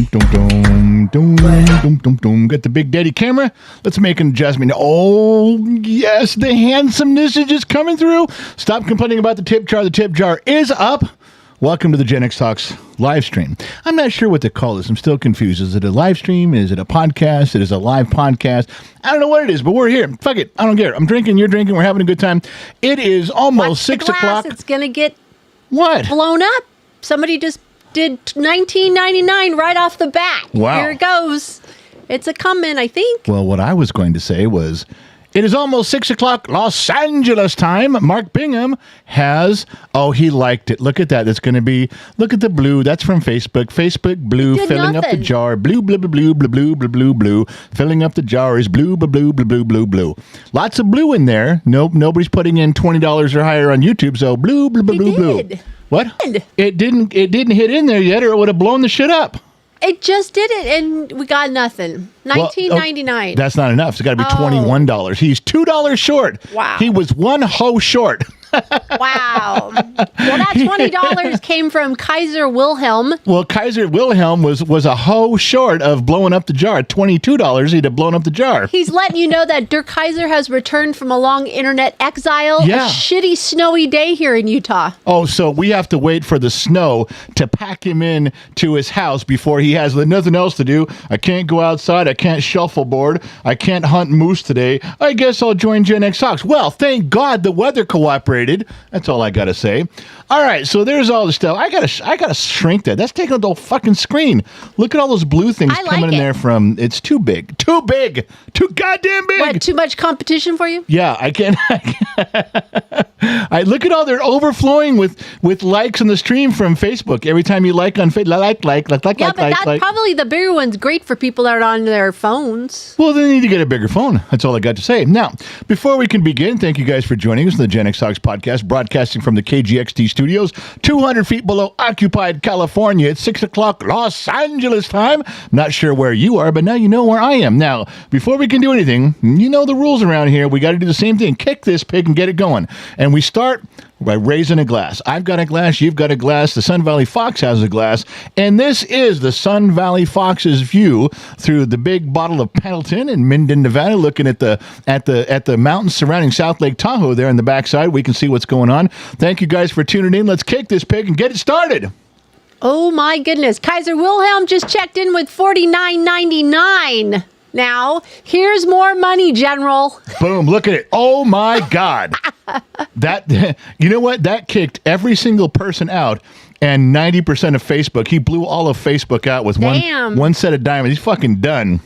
Get the Big Daddy camera. Let's make an adjustment. Oh, yes, the handsomeness is just coming through. Stop complaining about the tip jar. The tip jar is up. Welcome to the Gen X Talks live stream. I'm not sure what to call this. I'm still confused. Is it a live stream? Is it a podcast? It is a live podcast. I don't know what it is, but we're here. Fuck it. I don't care. I'm drinking. You're drinking. We're having a good time. It is almost 6 o'clock. It's going to get what? Blown up. Somebody just did $19.99 right off the bat. Wow. Here it goes. It's a coming, I think. Well, what I was going to say was, it is almost 6 o'clock Los Angeles time. Mark Bingham has, he liked it. Look at that. It's going to be, look at the blue. That's from Facebook. Facebook blue, filling up the jar. Blue, blue, blue, blue, blue, blue, blue, blue, blue. Filling up the jar is blue, blue, blue, blue, blue, blue, blue. Lots of blue in there. Nope, nobody's putting in $20 or higher on YouTube. So blue, blue, blue, blue, blue. What? It didn't hit in there yet, or it would have blown the shit up. It just did it, and we got nothing. $19.99. That's not enough. It's got to be $21. He's $2 short. Wow. He was one hoe short. Wow. Well, that $20 came from Kaiser Wilhelm. Well, Kaiser Wilhelm was a hoe short of blowing up the jar. $22, he'd have blown up the jar. He's letting you know that Dirk Kaiser has returned from a long internet exile. Yeah. A shitty snowy day here in Utah. Oh, so we have to wait for the snow to pack him in to his house before he has nothing else to do. I can't go outside. I can't shuffleboard. I can't hunt moose today. I guess I'll join Gen X Talks. Well, thank God the weather cooperated. That's all I gotta say. All right, so there's all the stuff. I gotta shrink that. That's taking up the whole fucking screen. Look at all those blue things coming in there from. It's too big, too goddamn big. What? Too much competition for you? Yeah, I can't. I look at all they're overflowing with likes on the stream from Facebook. Every time you like on Facebook, like. Probably the bigger one's great for people that are on their phones. Well, they need to get a bigger phone. That's all I got to say. Now, before we can begin, thank you guys for joining us on the Gen X Talks podcast, broadcasting from the KGXT studios, 200 feet below occupied California. It's 6 o'clock Los Angeles time. Not sure where you are, but now you know where I am. Now, before we can do anything, you know the rules around here. We got to do the same thing. Kick this pig and get it going. And we start by raising a glass. I've got a glass. You've got a glass. The Sun Valley Fox has a glass. And this is the Sun Valley Fox's view through the big bottle of Pendleton in Minden, Nevada, looking at the mountains surrounding South Lake Tahoe there on the backside. We can see what's going on. Thank you guys for tuning in. Let's kick this pig and get it started. Oh my goodness. Kaiser Wilhelm just checked in with $49.99. Now, here's more money, General. Boom, look at it. Oh my God. That, you know what? That kicked every single person out and 90% of Facebook. He blew all of Facebook out with one set of diamonds. He's fucking done.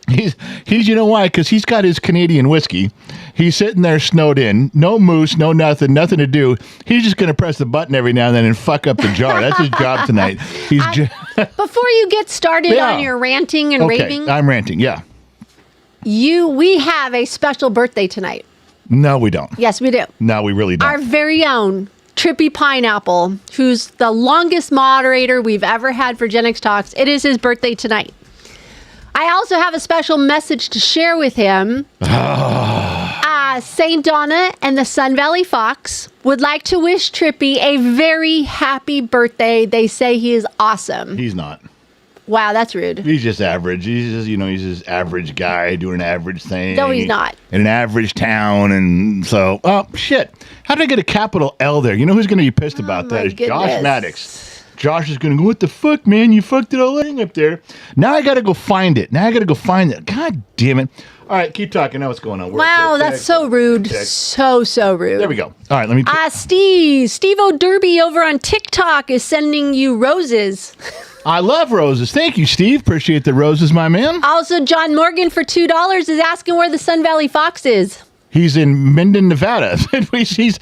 He's you know why? Because he's got his Canadian whiskey. He's sitting there snowed in. No moose, no nothing to do. He's just going to press the button every now and then and fuck up the jar. That's his job tonight. Before you get started on your ranting and raving. I'm ranting, yeah. We have a special birthday tonight. No, we don't. Yes, we do. No, we really don't. Our very own Trippy Pineapple, who's the longest moderator we've ever had for Gen X Talks. It is his birthday tonight. I also have a special message to share with him. St. Donna and the Sun Valley Fox would like to wish Trippy a very happy birthday. They say he is awesome. He's not. Wow, that's rude. He's just average. He's just average guy doing an average thing. No, he's not. In an average town, and so, shit. How did I get a capital L there? You know who's going to be pissed about that? Is Josh Maddox. Josh is going to go, what the fuck, man? You fucked it all up there. Now I got to go find it. God damn it. All right, keep talking. Now what's going on? Wow, that's so rude. So rude. There we go. All right, let me... Steve O'Derby over on TikTok is sending you roses. I love roses. Thank you, Steve. Appreciate the roses, my man. Also, John Morgan for $2 is asking where the Sun Valley Fox is. He's in Minden, Nevada. he's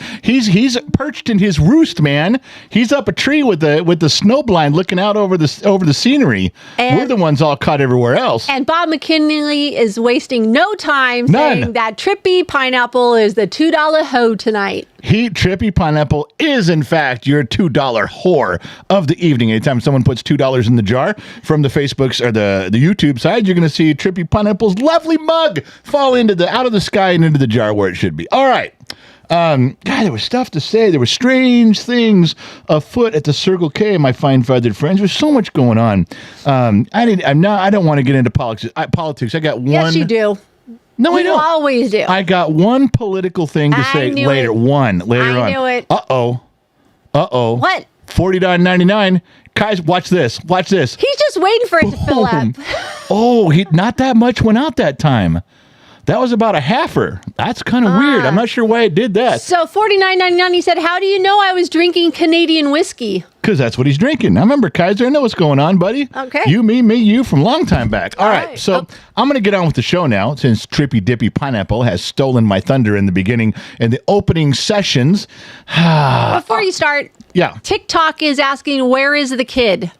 perched in his roost, man. He's up a tree with the snow blind looking out over the scenery. And we're the ones all caught everywhere else. And Bob McKinley is wasting no time saying that Trippy Pineapple is the $2 hoe tonight. Trippy Pineapple is, in fact, your $2 whore of the evening. Anytime someone puts $2 in the jar from the Facebooks or the YouTube side, you're going to see Trippy Pineapple's lovely mug fall out of the sky and into the jar where it should be. All right. God, there was stuff to say. There were strange things afoot at the Circle K, my fine feathered friends. There's so much going on. I don't want to get into politics. I got one. Yes, you do. No, I You don't. always do. I got one political thing to say later. Later on. I knew it. Uh-oh. What? $49.99. Guys, watch this. Watch this. He's just waiting for it to fill up. Oh, not that much went out that time. That was about a halfer. That's kind of weird. I'm not sure why it did that. So $49.99, he said, how do you know I was drinking Canadian whiskey? Because that's what he's drinking. I remember, Kaiser. I know what's going on, buddy. Okay. You, me, you from long time back. All right. So Oh. I'm going to get on with the show now since Trippy Dippy Pineapple has stolen my thunder in the beginning and the opening sessions. Before you start, Yeah. TikTok is asking, where is the kid?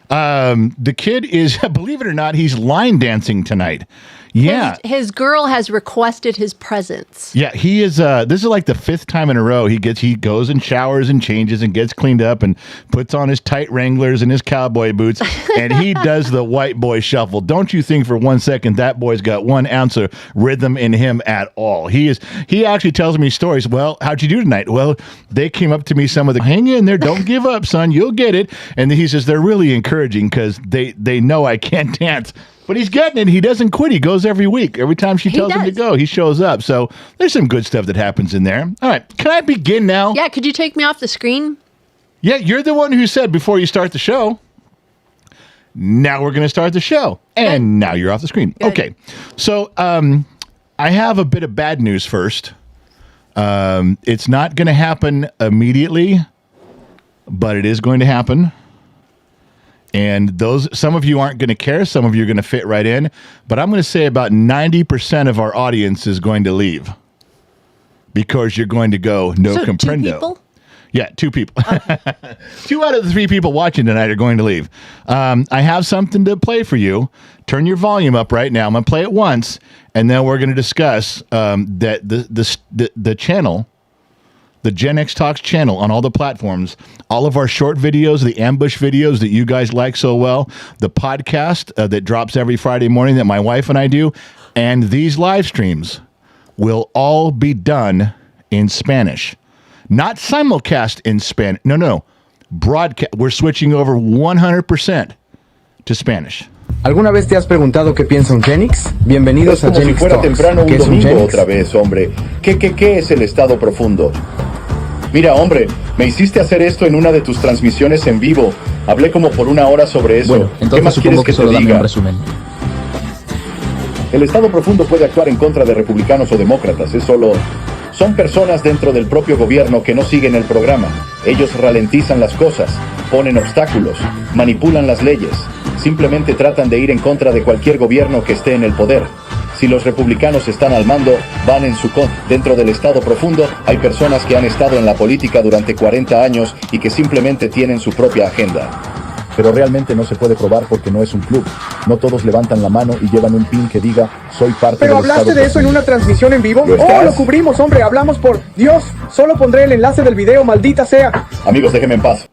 The kid is, believe it or not, he's line dancing tonight. Yeah. His girl has requested his presence. Yeah, he is. This is like the 5th time in a row he goes and showers and changes and gets cleaned up and puts on his tight Wranglers and his cowboy boots and he does the white boy shuffle. Don't you think for 1 second that boy's got 1 ounce of rhythm in him at all? He actually tells me stories. Well, how'd you do tonight? Well, they came up to me. Some of the hang in there, don't give up, son. You'll get it. And he says they're really encouraging because they know I can't dance. But he's getting it. He doesn't quit. He goes every week. Every time she tells him to go, he shows up. So there's some good stuff that happens in there. All right. Can I begin now? Yeah, could you take me off the screen? Yeah, you're the one who said before you start the show. Now we're going to start the show. And now you're off the screen. Good. Okay. So I have a bit of bad news first. It's not going to happen immediately, but it is going to happen. And some of you aren't going to care. Some of you are going to fit right in. But I'm going to say about 90% of our audience is going to leave because you're going to go, no So comprendo. 2 people? Yeah, 2 people. 2 out of the 3 people watching tonight are going to leave. I have something to play for you. Turn your volume up right now. I'm going to play it once, and then we're going to discuss that the channel, the Gen X Talks channel on all the platforms, all of our short videos, the ambush videos that you guys like so well, the podcast that drops every Friday morning that my wife and I do, and these live streams will all be done in Spanish. Not simulcast in Spanish. No. Broadcast. We're switching over 100% to Spanish. ¿Alguna vez te has preguntado qué piensa un Genix? Bienvenidos a como si Genix fuera Talks. temprano un ¿Qué es un domingo Genix? otra vez, hombre. ¿Qué es el estado profundo? Mira, hombre, me hiciste hacer esto en una de tus transmisiones en vivo. Hablé como por 1 hora sobre eso. Bueno, ¿Qué entonces más quieres supongo que que te solo dame diga? un resumen. El estado profundo puede actuar en contra de republicanos o demócratas. Son personas dentro del propio gobierno que no siguen el programa. Ellos ralentizan las cosas, ponen obstáculos, manipulan las leyes. Simplemente tratan de ir en contra de cualquier gobierno que esté en el poder. Si los republicanos están al mando, van en su contra. Dentro del estado profundo hay personas que han estado en la política durante 40 años y que simplemente tienen su propia agenda. Pero realmente no se puede probar porque no es un club. No todos levantan la mano y llevan un pin que diga, soy parte ¿Pero del hablaste estado de eso en profundo. una transmisión en vivo? ¿Lo estás? ¡Oh, lo cubrimos, hombre! Hablamos por... Dios, solo pondré el enlace del video, maldita sea. Amigos, déjenme en paz.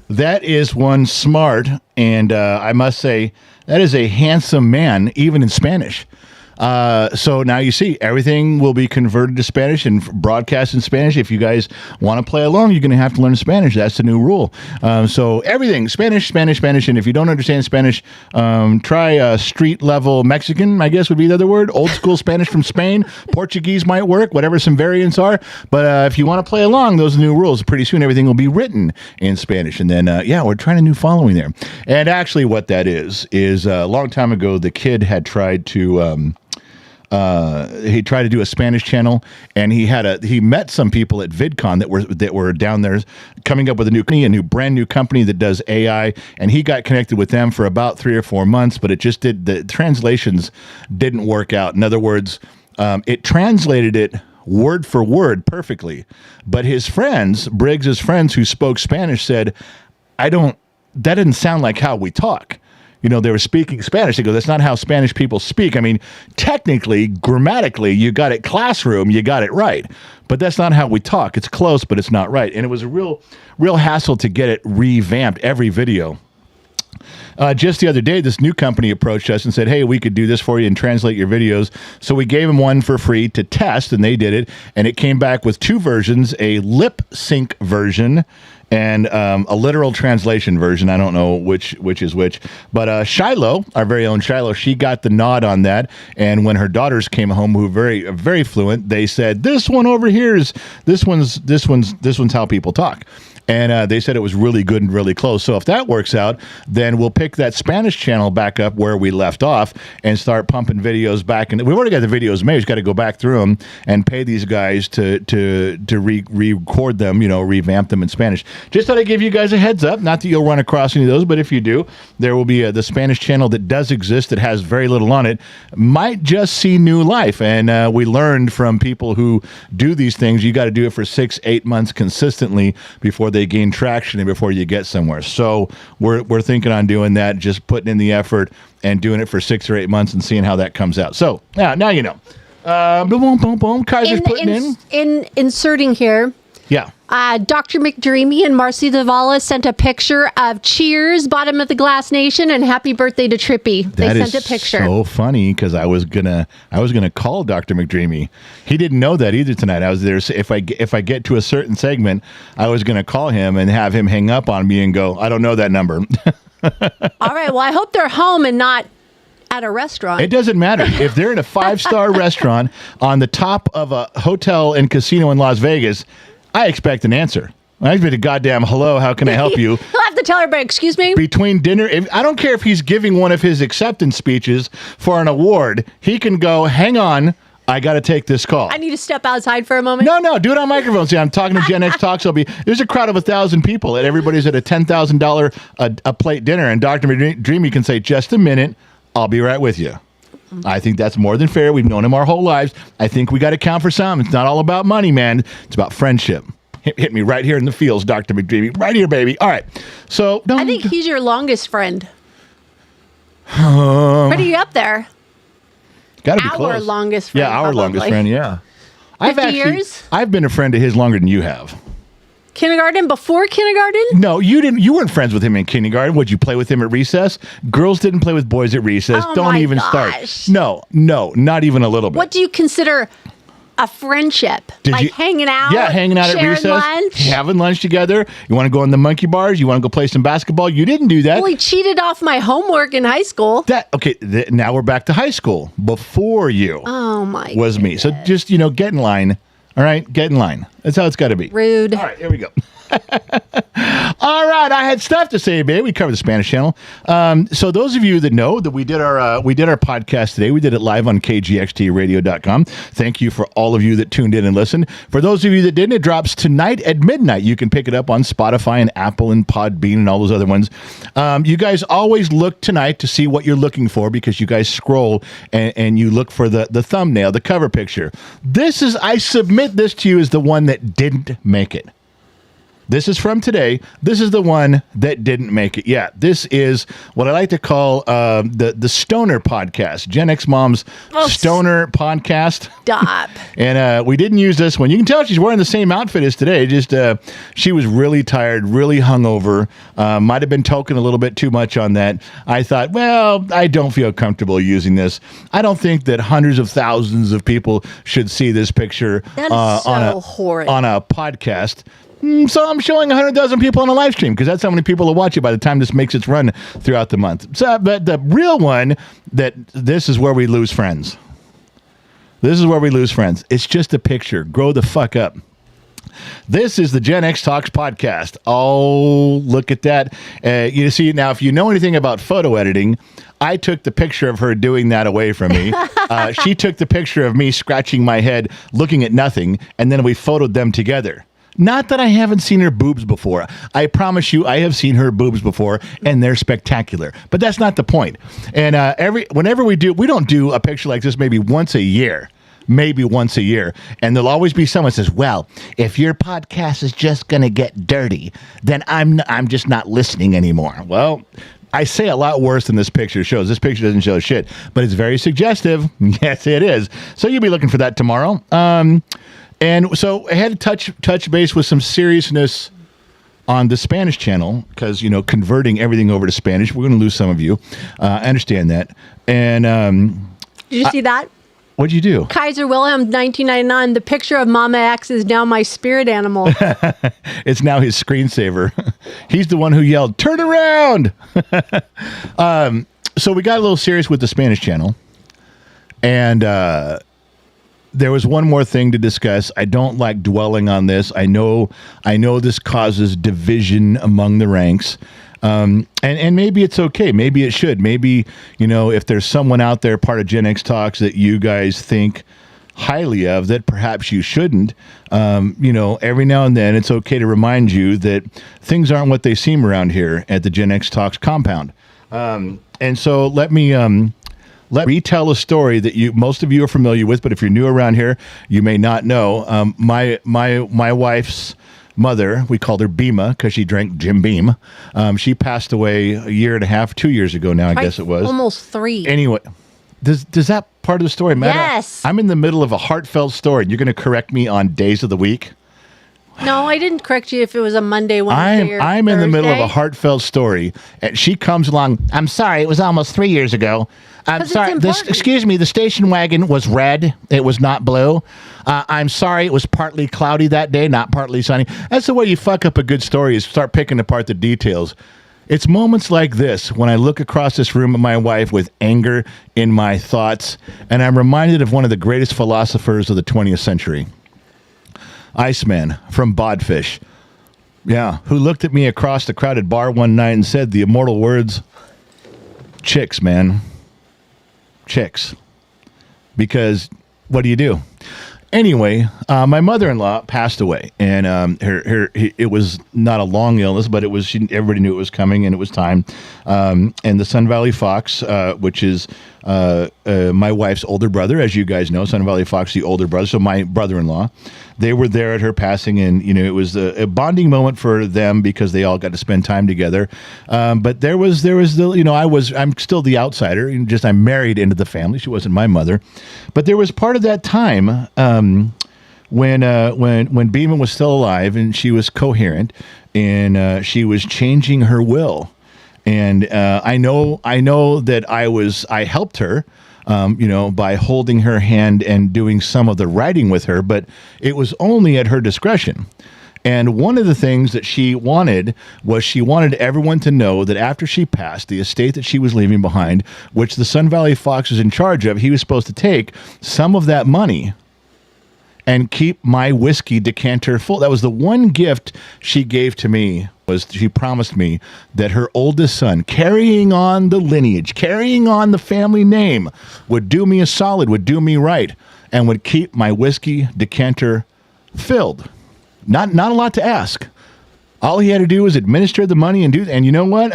That is one smart, and I must say, that is a handsome man, even in Spanish. So now you see, everything will be converted to Spanish and broadcast in Spanish. If you guys want to play along, you're going to have to learn Spanish. That's the new rule. So everything, Spanish. And if you don't understand Spanish, try street level Mexican, I guess would be the other word. Old school Spanish from Spain. Portuguese might work, whatever some variants are. But if you want to play along, those are the new rules. Pretty soon, everything will be written in Spanish. And then, we're trying a new following there. And actually what that is a long time ago, the kid had tried to... he tried to do a Spanish channel, and he met some people at VidCon that were down there coming up with a new brand new company that does AI, and he got connected with them for about 3 or 4 months, but the translations didn't work out. In other words, it translated it word for word perfectly, but his friends, Briggs's friends who spoke Spanish said, that didn't sound like how we talk. They were speaking Spanish. They go, that's not how Spanish people speak. I mean, technically, grammatically, you got it classroom, you got it right. But that's not how we talk. It's close, but it's not right. And it was a real hassle to get it revamped every video. Just the other day, this new company approached us and said, hey, we could do this for you and translate your videos. So we gave them one for free to test, and they did it. And it came back with 2 versions, a lip sync version and a literal translation version. I don't know which is which. But Shiloh, our very own Shiloh, she got the nod on that. And when her daughters came home, who were very fluent, they said, this one over here is this one's how people talk. And they said it was really good and really close. So if that works out, then we'll pick that Spanish channel back up where we left off and start pumping videos back. And we've already got the videos made. We've got to go back through them and pay these guys to re-record them, revamp them in Spanish. Just thought I'd give you guys a heads up. Not that you'll run across any of those, but if you do, there will be the Spanish channel that does exist that has very little on it. Might just see new life. And we learned from people who do these things, you got to do it for 6-8 months consistently before they gain traction and before you get somewhere. So we're thinking on doing that, just putting in the effort and doing it for 6 or 8 months and seeing how that comes out. So now you know. Boom, boom, boom. Kaiser's putting in. Inserting here. Yeah. Dr. McDreamy and Marcy Zavala sent a picture of cheers, bottom of the glass nation, and happy birthday to Trippy. They sent a picture. So funny because I was gonna call Dr. McDreamy. He didn't know that either tonight. I was there. If I get to a certain segment, I was gonna call him and have him hang up on me and go, I don't know that number. All right. Well, I hope they're home and not at a restaurant. It doesn't matter. If they're in a 5-star restaurant on the top of a hotel and casino in Las Vegas, I expect an answer. I expect a goddamn hello, how can I help you? He'll have to tell everybody, excuse me? Between dinner, I don't care if he's giving one of his acceptance speeches for an award. He can go, hang on, I got to take this call. I need to step outside for a moment. No, do it on microphone. See, I'm talking to Gen X Talks. There's a crowd of 1,000 people, and everybody's at a $10,000 a plate dinner, and Dr. Dreamy can say, just a minute, I'll be right with you. I think that's more than fair. We've known him our whole lives. I think we got to count for some. It's not all about money, man. It's about friendship. Hit me right here in the feels, Dr. McDreamy. Right here, baby. All right. So I think he's your longest friend. Pretty up there. Got to be close. Our longest friend. Yeah, our longest friend, yeah. 50 years? I've been a friend of his longer than you have. Kindergarten? Before kindergarten? No, you didn't. You weren't friends with him in kindergarten. Would you play with him at recess? Girls didn't play with boys at recess. Oh Don't my even gosh. start. No, not even a little bit. What do you consider a friendship? Hanging out? Yeah, hanging out at recess. Lunch? Having lunch together. You want to go in the monkey bars? You want to go play some basketball? You didn't do that. Well, he cheated off my homework in high school. Now we're back to high school. Before you was me. So just, get in line. All right? Get in line. That's how it's got to be. Rude. All right, here we go. All right, I had stuff to say, babe. We covered the Spanish channel. So those of you that know that we did our podcast today, we did it live on kgxtradio.com. Thank you for all of you that tuned in and listened. For those of you that didn't, it drops tonight at midnight. You can pick it up on Spotify and Apple and Podbean and all those other ones. You guys always look tonight to see what you're looking for because you guys scroll and you look for the thumbnail, the cover picture. I submit this to you as the one that didn't make it. This is from today. This is the one that didn't make it. Yeah, this is what I like to call the Stoner podcast, Gen X Mom's Stoner podcast. Stop. And we didn't use this one. You can tell she's wearing the same outfit as today. Just she was really tired, really hungover. Might have been toking a little bit too much on that. I thought, well, I don't feel comfortable using this. I don't think that hundreds of thousands of people should see this picture horrid. On a podcast. So I'm showing 100,000 people on a live stream because that's how many people will watch it by the time this makes its run throughout the month. So, but the real one, this is where we lose friends. This is where we lose friends. It's just a picture. Grow the fuck up. This is the Gen X Talks podcast. Oh, look at that. You see, now, if you know anything about photo editing, I took the picture of her doing that away from me. She took the picture of me scratching my head, looking at nothing, and then we photoed them together. Not that I haven't seen her boobs before. I promise you, I have seen her boobs before, and they're spectacular. But that's not the point. And whenever we don't do a picture like this maybe once a year. Maybe once a year. And there'll always be someone who says, well, if your podcast is just going to get dirty, then I'm just not listening anymore. Well, I say a lot worse than this picture shows. This picture doesn't show shit, but it's very suggestive. Yes, it is. So you'll be looking for that tomorrow. And so I had to touch base with some seriousness on the Spanish channel because, converting everything over to Spanish, we're going to lose some of you. I understand that. And did you see that? what'd you do? Kaiser Wilhelm, 1999. The picture of Mama X is now my spirit animal. It's now his screensaver. He's the one who yelled, "Turn around!" So we got a little serious with the Spanish channel. And there was one more thing to discuss. I don't like dwelling on this. I know this causes division among the ranks. And maybe it's okay. Maybe it should. Maybe, if there's someone out there, part of Gen X Talks, that you guys think highly of, that perhaps you shouldn't, every now and then it's okay to remind you that things aren't what they seem around here at the Gen X Talks compound. And so let me retell a story that most of you are familiar with, but if you're new around here, you may not know. My wife's mother, we called her Beema because she drank Jim Beam. She passed away a year and a half, 2 years ago now, I guess it was. Almost 3. Anyway, does that part of the story matter? Yes. I'm in the middle of a heartfelt story. You're going to correct me on days of the week? No, I didn't correct you if it was a Monday, Wednesday, or I'm in the middle of a Thursday. heartfelt story, and she comes along. I'm sorry, it was almost 3 years ago. I'm 'Cause it's sorry. important. Excuse me. The station wagon was red. It was not blue. I'm sorry. It was partly cloudy that day, not partly sunny. That's the way you fuck up a good story, is start picking apart the details. It's moments like this when I look across this room at my wife with anger in my thoughts, and I'm reminded of one of the greatest philosophers of the 20th century. Iceman from Bodfish. Yeah, who looked at me across the crowded bar one night and said the immortal words, "Chicks, man. Chicks." Because what do you do? Anyway, my mother-in-law passed away, and it was not a long illness, but it was. Everybody knew it was coming, and it was time. And the Sun Valley Fox, which is my wife's older brother, as you guys know, Sun Valley Fox, the older brother, so my brother-in-law, they were there at her passing, and it was a bonding moment for them because they all got to spend time together. But there was the I'm still the outsider, I'm married into the family. She wasn't my mother, but there was part of that time when Beeman was still alive and she was coherent and she was changing her will. And I know that I helped her, by holding her hand and doing some of the writing with her, but it was only at her discretion. And one of the things that she wanted everyone to know that after she passed, the estate that she was leaving behind, which the Sun Valley Fox was in charge of, he was supposed to take some of that money and keep my whiskey decanter full. That was the one gift she gave to me. She promised me that her oldest son, carrying on the lineage, carrying on the family name, would do me a solid, would do me right, and would keep my whiskey decanter filled. Not a lot to ask. All he had to do was administer the money and you know what?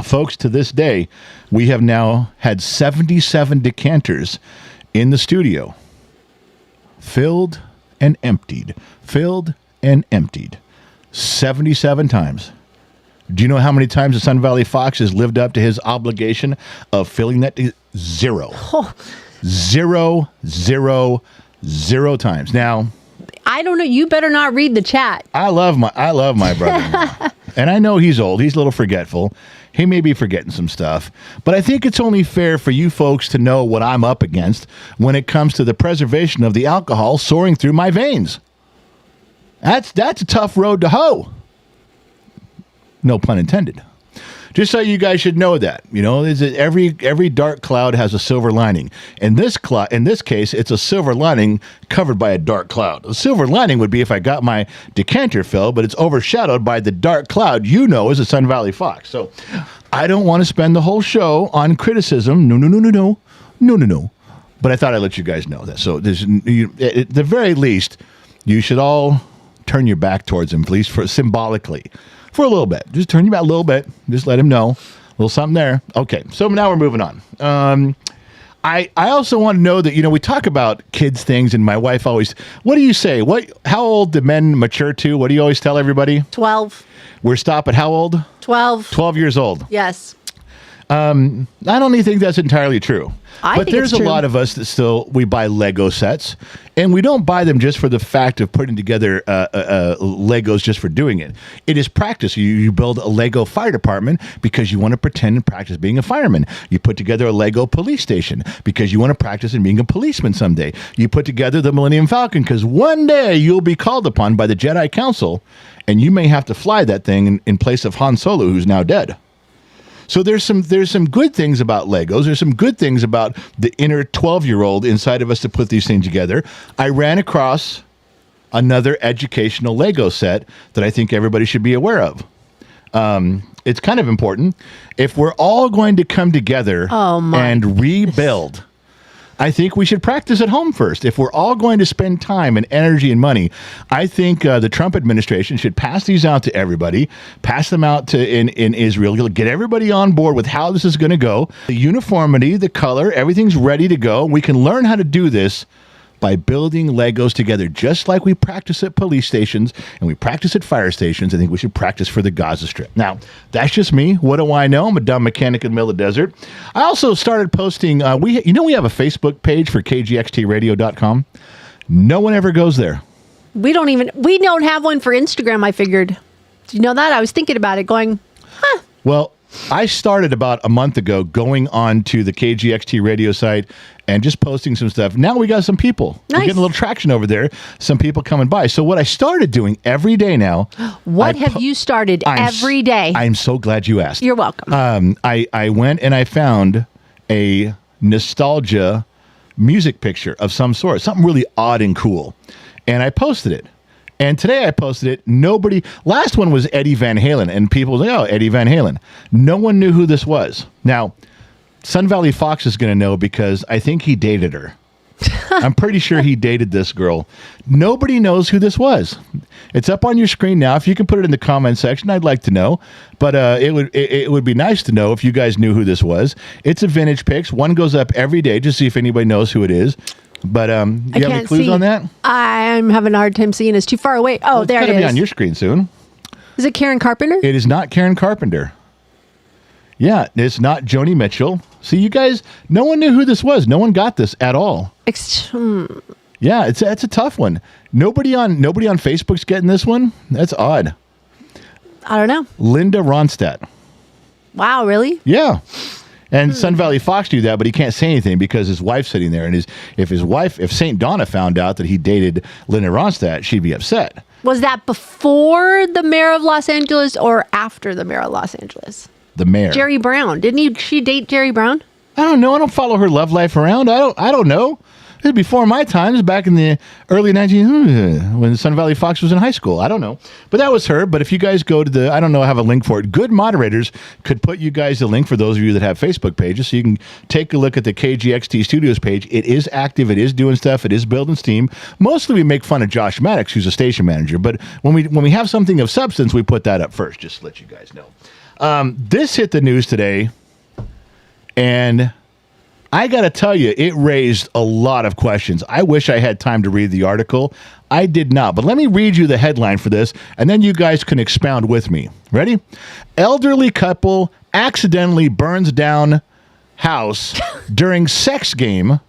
Folks, to this day, we have now had 77 decanters in the studio. Filled and emptied. 77 times. Do you know how many times the Sun Valley Fox has lived up to his obligation of filling that? 0. Oh. 0, 0, 0 times. Now, I don't know. You better not read the chat. I love my brother-in-law. And I know he's old. He's a little forgetful. He may be forgetting some stuff. But I think it's only fair for you folks to know what I'm up against when it comes to the preservation of the alcohol soaring through my veins. That's a tough road to hoe. No pun intended. Just so you guys should know that, is that every dark cloud has a silver lining. In this case, it's a silver lining covered by a dark cloud. A silver lining would be if I got my decanter filled, but it's overshadowed by the dark cloud as a Sun Valley Fox. So I don't want to spend the whole show on criticism. No. But I thought I'd let you guys know that. So at the very least, you should all turn your back towards him, please, symbolically. For a little bit. Just turn your back a little bit. Just let him know. A little something there. Okay, so now we're moving on. I also want to know that, we talk about kids things, and my wife always, what do you say? How old do men mature to? What do you always tell everybody? 12. We're stop at how old? 12. 12 years old. Yes. I don't even think that's entirely true. I but think there's it's a true. lot of us that still, we buy Lego sets, and we don't buy them just for the fact of putting together Legos just for doing it. It is practice. You build a Lego fire department because you want to pretend and practice being a fireman. You put together a Lego police station because you want to practice in being a policeman someday. You put together the Millennium Falcon because one day you'll be called upon by the Jedi Council, and you may have to fly that thing in place of Han Solo, who's now dead. So there's some good things about Legos. There's some good things about the inner 12-year-old inside of us to put these things together. I ran across another educational Lego set that I think everybody should be aware of. It's kind of important. If we're all going to come together and rebuild, I think we should practice at home first. If we're all going to spend time and energy and money, I think the Trump administration should pass these out to everybody, pass them out to in Israel, get everybody on board with how this is going to go. The uniformity, the color, everything's ready to go. We can learn how to do this by building Legos together, just like we practice at police stations and we practice at fire stations. I think we should practice for the Gaza Strip. Now, that's just me. What do I know? I'm a dumb mechanic in the middle of the desert. I also started posting, we have a Facebook page for kgxtradio.com. No one ever goes there. We don't have one for Instagram, I figured. Do you know that? I was thinking about it going, Well, I started about a month ago going on to the KGXT radio site and just posting some stuff. Now we got some people. Nice. We're getting a little traction over there. Some people coming by. So what I started doing every day now. what have you started every day? I'm so glad you asked. You're welcome. I went and I found a nostalgia music picture of some sort, something really odd and cool. And I posted it. And today I posted it. Last one was Eddie Van Halen, and people were like, oh, Eddie Van Halen. No one knew who this was. Now, Sun Valley Fox is going to know because I think he dated her. I'm pretty sure he dated this girl. Nobody knows who this was. It's up on your screen now. If you can put it in the comment section, I'd like to know. But it would be nice to know if you guys knew who this was. It's a vintage pics. One goes up every day to see if anybody knows who it is. But you have any clues on that? I'm having a hard time seeing. It's too far away. Oh, there it is. It's going to be on your screen soon. Is it Karen Carpenter? It is not Karen Carpenter. Yeah, it's not Joni Mitchell. See, you guys, no one knew who this was. No one got this at all. Yeah, it's a tough one. Nobody on Facebook's getting this one. That's odd. I don't know. Linda Ronstadt. Wow, really? Yeah. And Sun Valley Fox do that, but he can't say anything because his wife's sitting there. And if St. Donna found out that he dated Linda Ronstadt, she'd be upset. Was that before the mayor of Los Angeles or after the mayor of Los Angeles? The mayor. Jerry Brown. Didn't she date Jerry Brown? I don't know. I don't follow her love life around. I don't know. It was before my times, back in the early 1900s, when Sun Valley Fox was in high school. I don't know. But that was her. But if you guys go to I don't know, have a link for it. Good moderators could put you guys a link for those of you that have Facebook pages so you can take a look at the KGXT Studios page. It is active. It is doing stuff. It is building steam. Mostly we make fun of Josh Maddox, who's a station manager. But when we have something of substance, we put that up first, just to let you guys know. This hit the news today, and I got to tell you, it raised a lot of questions. I wish I had time to read the article. I did not. But let me read you the headline for this, and then you guys can expound with me. Ready? Elderly couple accidentally burns down house during sex game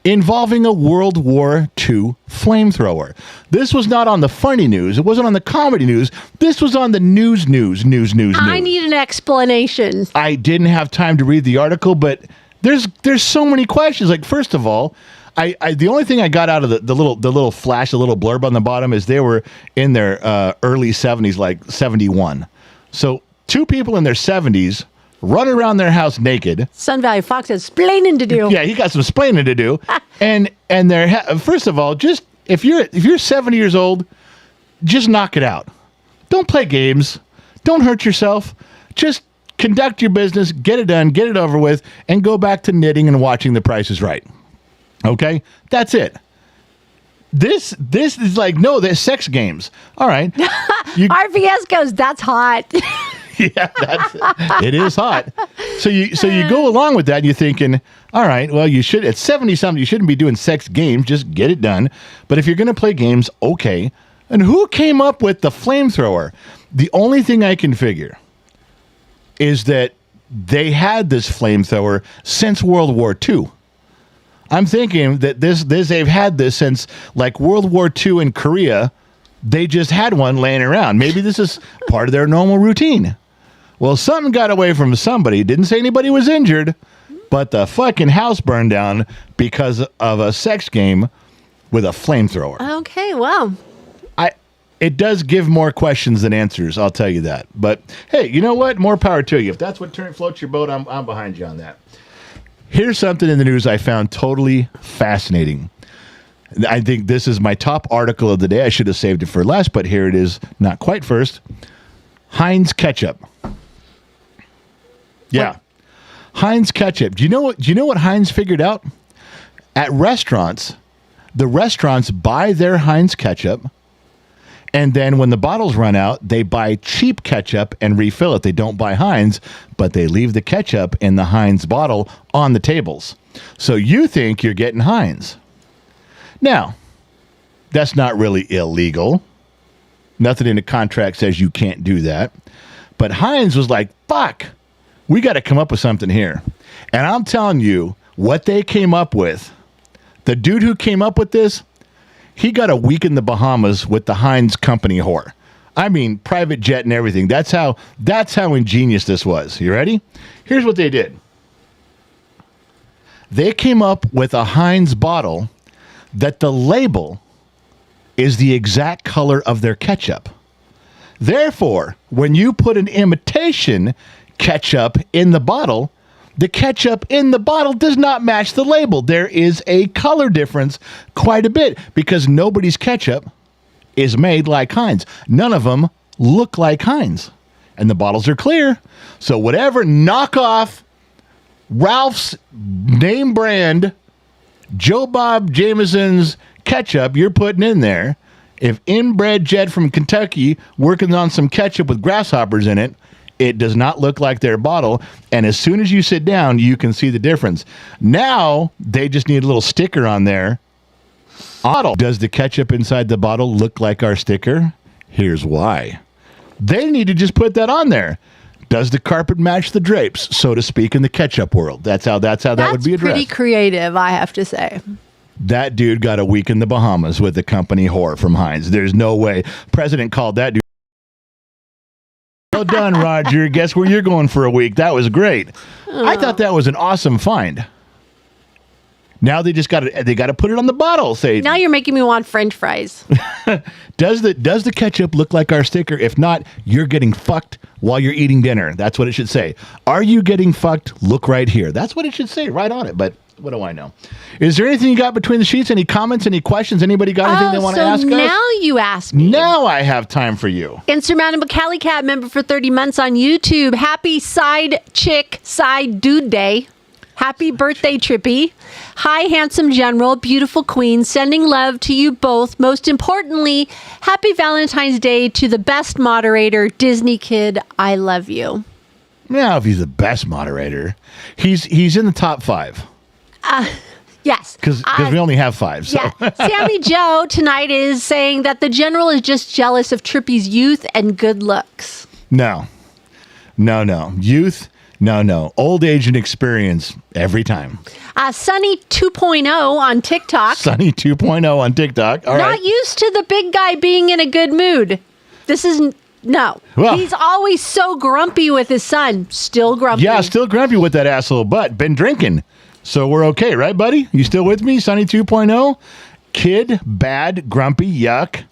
involving a World War II flamethrower. This was not on the funny news. It wasn't on the comedy news. This was on the news. I need an explanation. I didn't have time to read the article, but there's so many questions. Like, first of all, I the only thing I got out of the little flash, the little blurb on the bottom is they were in their early 70s, like 71. So two people in their 70s run around their house naked. Sun Valley Fox has splaining to do. Yeah, he got some splaining to do. and they're first of all, just if you're 70 years old, just knock it out. Don't play games. Don't hurt yourself. Just conduct your business, get it done, get it over with, and go back to knitting and watching The Price is Right. Okay? That's it. This is like, no, they're sex games. All right. RVS goes, that's hot. Yeah, it is hot. So you go along with that and you're thinking, all right, well, you should, at 70-something, you shouldn't be doing sex games, just get it done. But if you're going to play games, okay. And who came up with the flamethrower? The only thing I can figure is that they had this flamethrower since World War II. I'm thinking that this they've had this since like World War II in Korea. They just had one laying around. Maybe this is part of their normal routine. Well, something got away from somebody. Didn't say anybody was injured, but the fucking house burned down because of a sex game with a flamethrower. Okay, well. It does give more questions than answers, I'll tell you that. But hey, you know what? More power to you. If that's what floats your boat, I'm behind you on that. Here's something in the news I found totally fascinating. I think this is my top article of the day. I should have saved it for last, but here it is, not quite first. Heinz ketchup. Yeah. What? Heinz ketchup. Do you know what Heinz figured out? At restaurants, the restaurants buy their Heinz ketchup, and then when the bottles run out, they buy cheap ketchup and refill it. They don't buy Heinz, but they leave the ketchup in the Heinz bottle on the tables. So you think you're getting Heinz. Now, that's not really illegal. Nothing in the contract says you can't do that. But Heinz was like, fuck, we got to come up with something here. And I'm telling you, what they came up with, the dude who came up with this, he got a week in the Bahamas with the Heinz company whore. I mean, private jet and everything. That's how ingenious this was. You ready? Here's what they did. They came up with a Heinz bottle that the label is the exact color of their ketchup. Therefore, when you put an imitation ketchup in the bottle, the ketchup in the bottle does not match the label. There is a color difference quite a bit because nobody's ketchup is made like Heinz. None of them look like Heinz. And the bottles are clear. So whatever knockoff Ralph's name brand Joe Bob Jameson's ketchup you're putting in there, if inbred Jed from Kentucky working on some ketchup with grasshoppers in it, it does not look like their bottle, and as soon as you sit down, you can see the difference. Now, they just need a little sticker on there. Does the ketchup inside the bottle look like our sticker? Here's why. They need to just put that on there. Does the carpet match the drapes, so to speak, in the ketchup world? That's how that would be addressed. That's pretty creative, I have to say. That dude got a week in the Bahamas with the company whore from Heinz. There's no way. President called that dude. Well done, Roger. Guess where you're going for a week? That was great. I thought that was an awesome find. Now they just got to put it on the bottle. Say now you're making me want French fries. Does the ketchup look like our sticker? If not, you're getting fucked while you're eating dinner. That's what it should say. Are you getting fucked? Look right here. That's what it should say right on it. But what do I know? Is there anything you got between the sheets? Any comments? Any questions? Anybody got anything they want to ask us? Now you ask me. Now I have time for you. Insurmountable Cali Cat member for 30 months on YouTube. Happy side chick, side dude day. Happy birthday, Trippy. Hi, handsome general, beautiful queen. Sending love to you both. Most importantly, happy Valentine's Day to the best moderator, Disney Kid. I love you. Now, if he's the best moderator, he's in the top 5. Yes. Because we only have 5. So. Yeah. Sammy Joe tonight is saying that the general is just jealous of Trippy's youth and good looks. No. Youth, no. Old age and experience every time. Sunny 2.0 on TikTok. Sunny 2.0 on TikTok. All Not right. used to the big guy being in a good mood. This is... No. Well, he's always so grumpy with his son. Still grumpy. Yeah, still grumpy with that asshole, but been drinking. So we're okay, right, buddy? You still with me? Sunny 2.0? Kid, bad, grumpy, yuck.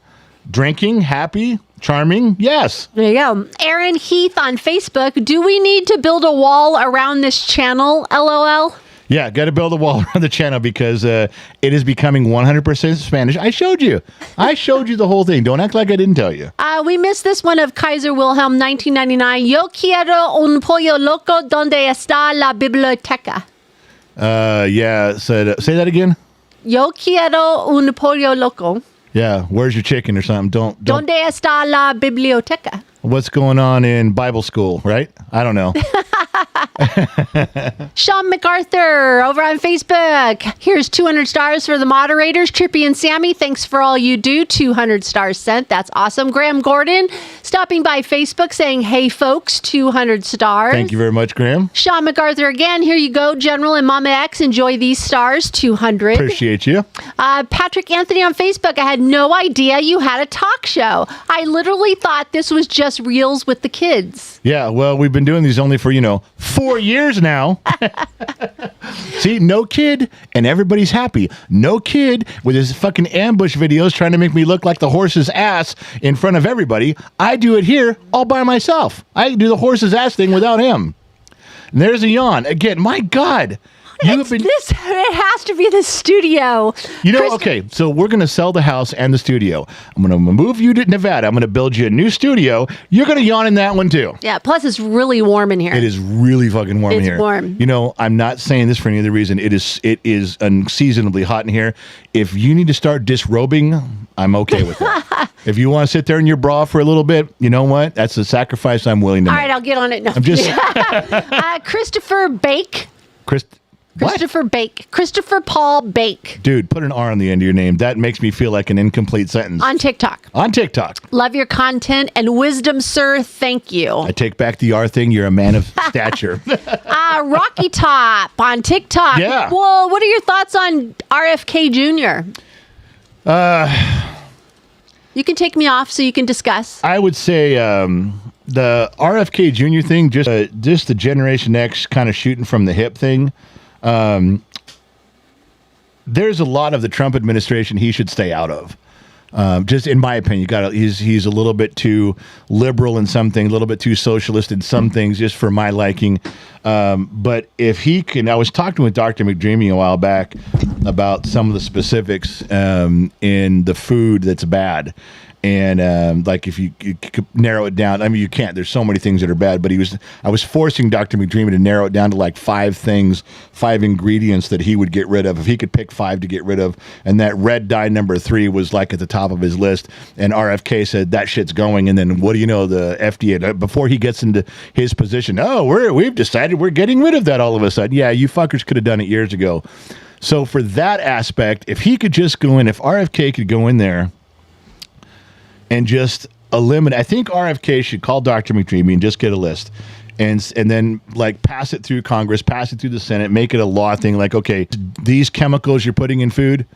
Drinking, happy, charming, yes. There you go. Aaron Heath on Facebook. Do we need to build a wall around this channel? LOL. Yeah, got to build a wall around the channel because it is becoming 100% Spanish. I showed you the whole thing. Don't act like I didn't tell you. We missed this one of Kaiser Wilhelm, 1999. Yo quiero un pollo loco donde está la biblioteca. Yeah, say that again. Yo quiero un pollo loco. Yeah, where's your chicken or something? Don't. Donde está la biblioteca? What's going on in Bible school, right? I don't know. Sean MacArthur over on Facebook. Here's 200 stars for the moderators. Trippy and Sammy, thanks for all you do. 200 stars sent. That's awesome. Graham Gordon, stopping by Facebook saying, hey, folks, 200 stars. Thank you very much, Graham. Sean MacArthur again. Here you go, General and Mama X. Enjoy these stars, 200. Appreciate you. Patrick Anthony on Facebook. I had no idea you had a talk show. I literally thought this was just reels with the kids. Yeah, well, we've been doing these only for, 4 years now. See, no kid, and everybody's happy. No kid with his fucking ambush videos trying to make me look like the horse's ass in front of everybody. I do it here all by myself. I do the horse's ass thing without him. And there's a yawn. Again, my God. It has to be the studio. Okay, so we're going to sell the house and the studio. I'm going to move you to Nevada. I'm going to build you a new studio. You're going to yawn in that one too. Yeah, plus it's really warm in here. It is really fucking warm in here. It's warm. I'm not saying this for any other reason. It is unseasonably hot in here. If you need to start disrobing, I'm okay with that. If you want to sit there in your bra for a little bit, you know what? That's a sacrifice I'm willing to make. All right, I'll get on it. No. I'm just... Christopher Bake. Christopher Bake. Christopher Paul Bake. Dude, put an R on the end of your name. That makes me feel like an incomplete sentence. On TikTok. Love your content and wisdom, sir. Thank you. I take back the R thing. You're a man of stature. Rocky Top on TikTok. Yeah. Well, what are your thoughts on RFK Jr.? You can take me off so you can discuss. I would say the RFK Jr. thing, just the Generation X kind of shooting from the hip thing. There's a lot of the Trump administration he should stay out of. Just in my opinion, he's a little bit too liberal in some things, a little bit too socialist in some things, just for my liking. But if he can, I was talking with Dr. McDreamy a while back about some of the specifics in the food that's bad. And like if you could narrow it down, I mean, you can't. There's so many things that are bad. But I was forcing Dr. McDreamy to narrow it down to like 5 ingredients that he would get rid of if he could pick 5 to get rid of. And that red dye number 3 was like at the top of his list. And RFK said that shit's going. And then what do you know? The FDA, before he gets into his position, we've decided we're getting rid of that all of a sudden. Yeah, you fuckers could have done it years ago. So for that aspect, if he could just go in, if RFK could go in there and just eliminate, I think RFK should call Dr. McDreamy and just get a list and then like pass it through Congress, pass it through the Senate, make it a law thing. Like, okay, these chemicals you're putting in food,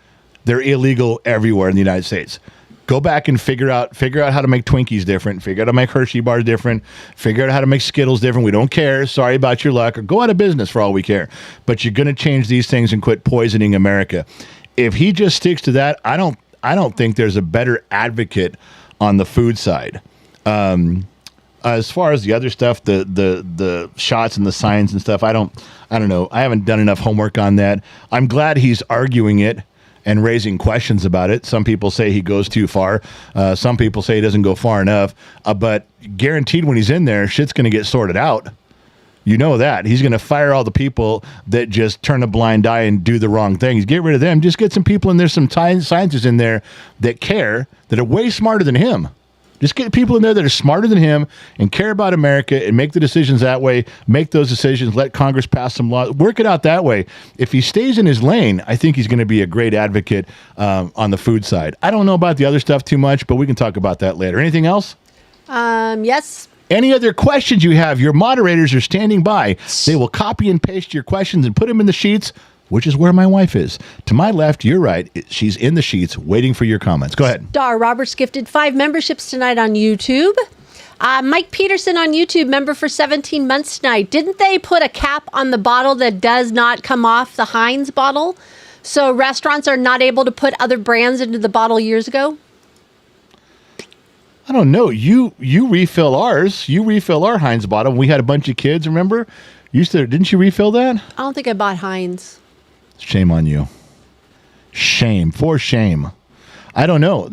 they're illegal everywhere in the United States. Go back and figure out how to make Twinkies different, figure out how to make Hershey bars different, figure out how to make Skittles different. We don't care. Sorry about your luck, or go out of business for all we care. But you're going to change these things and quit poisoning America. If he just sticks to that, I don't think there's a better advocate on the food side. As far as the other stuff, the shots and the signs and stuff, I don't know. I haven't done enough homework on that. I'm glad he's arguing it and raising questions about it. Some people say he goes too far. Some people say he doesn't go far enough. But guaranteed when he's in there, shit's going to get sorted out. You know that. He's going to fire all the people that just turn a blind eye and do the wrong things. Get rid of them. Just get some people in there, some scientists in there that care, that are way smarter than him. Just get people in there that are smarter than him and care about America and make the decisions that way. Make those decisions. Let Congress pass some laws. Work it out that way. If he stays in his lane, I think he's going to be a great advocate on the food side. I don't know about the other stuff too much, but we can talk about that later. Anything else? Yes. Any other questions you have, your moderators are standing by. They will copy and paste your questions and put them in the sheets, which is where my wife is. To my left, you're right. She's in the sheets waiting for your comments. Go ahead. Star Roberts gifted 5 memberships tonight on YouTube. Mike Peterson on YouTube, member for 17 months tonight. Didn't they put a cap on the bottle that does not come off the Heinz bottle? So restaurants are not able to put other brands into the bottle years ago? I don't know. You refill ours. You refill our Heinz bottle. We had a bunch of kids, remember? Didn't you refill that? I don't think I bought Heinz. Shame on you. Shame. For shame. I don't know.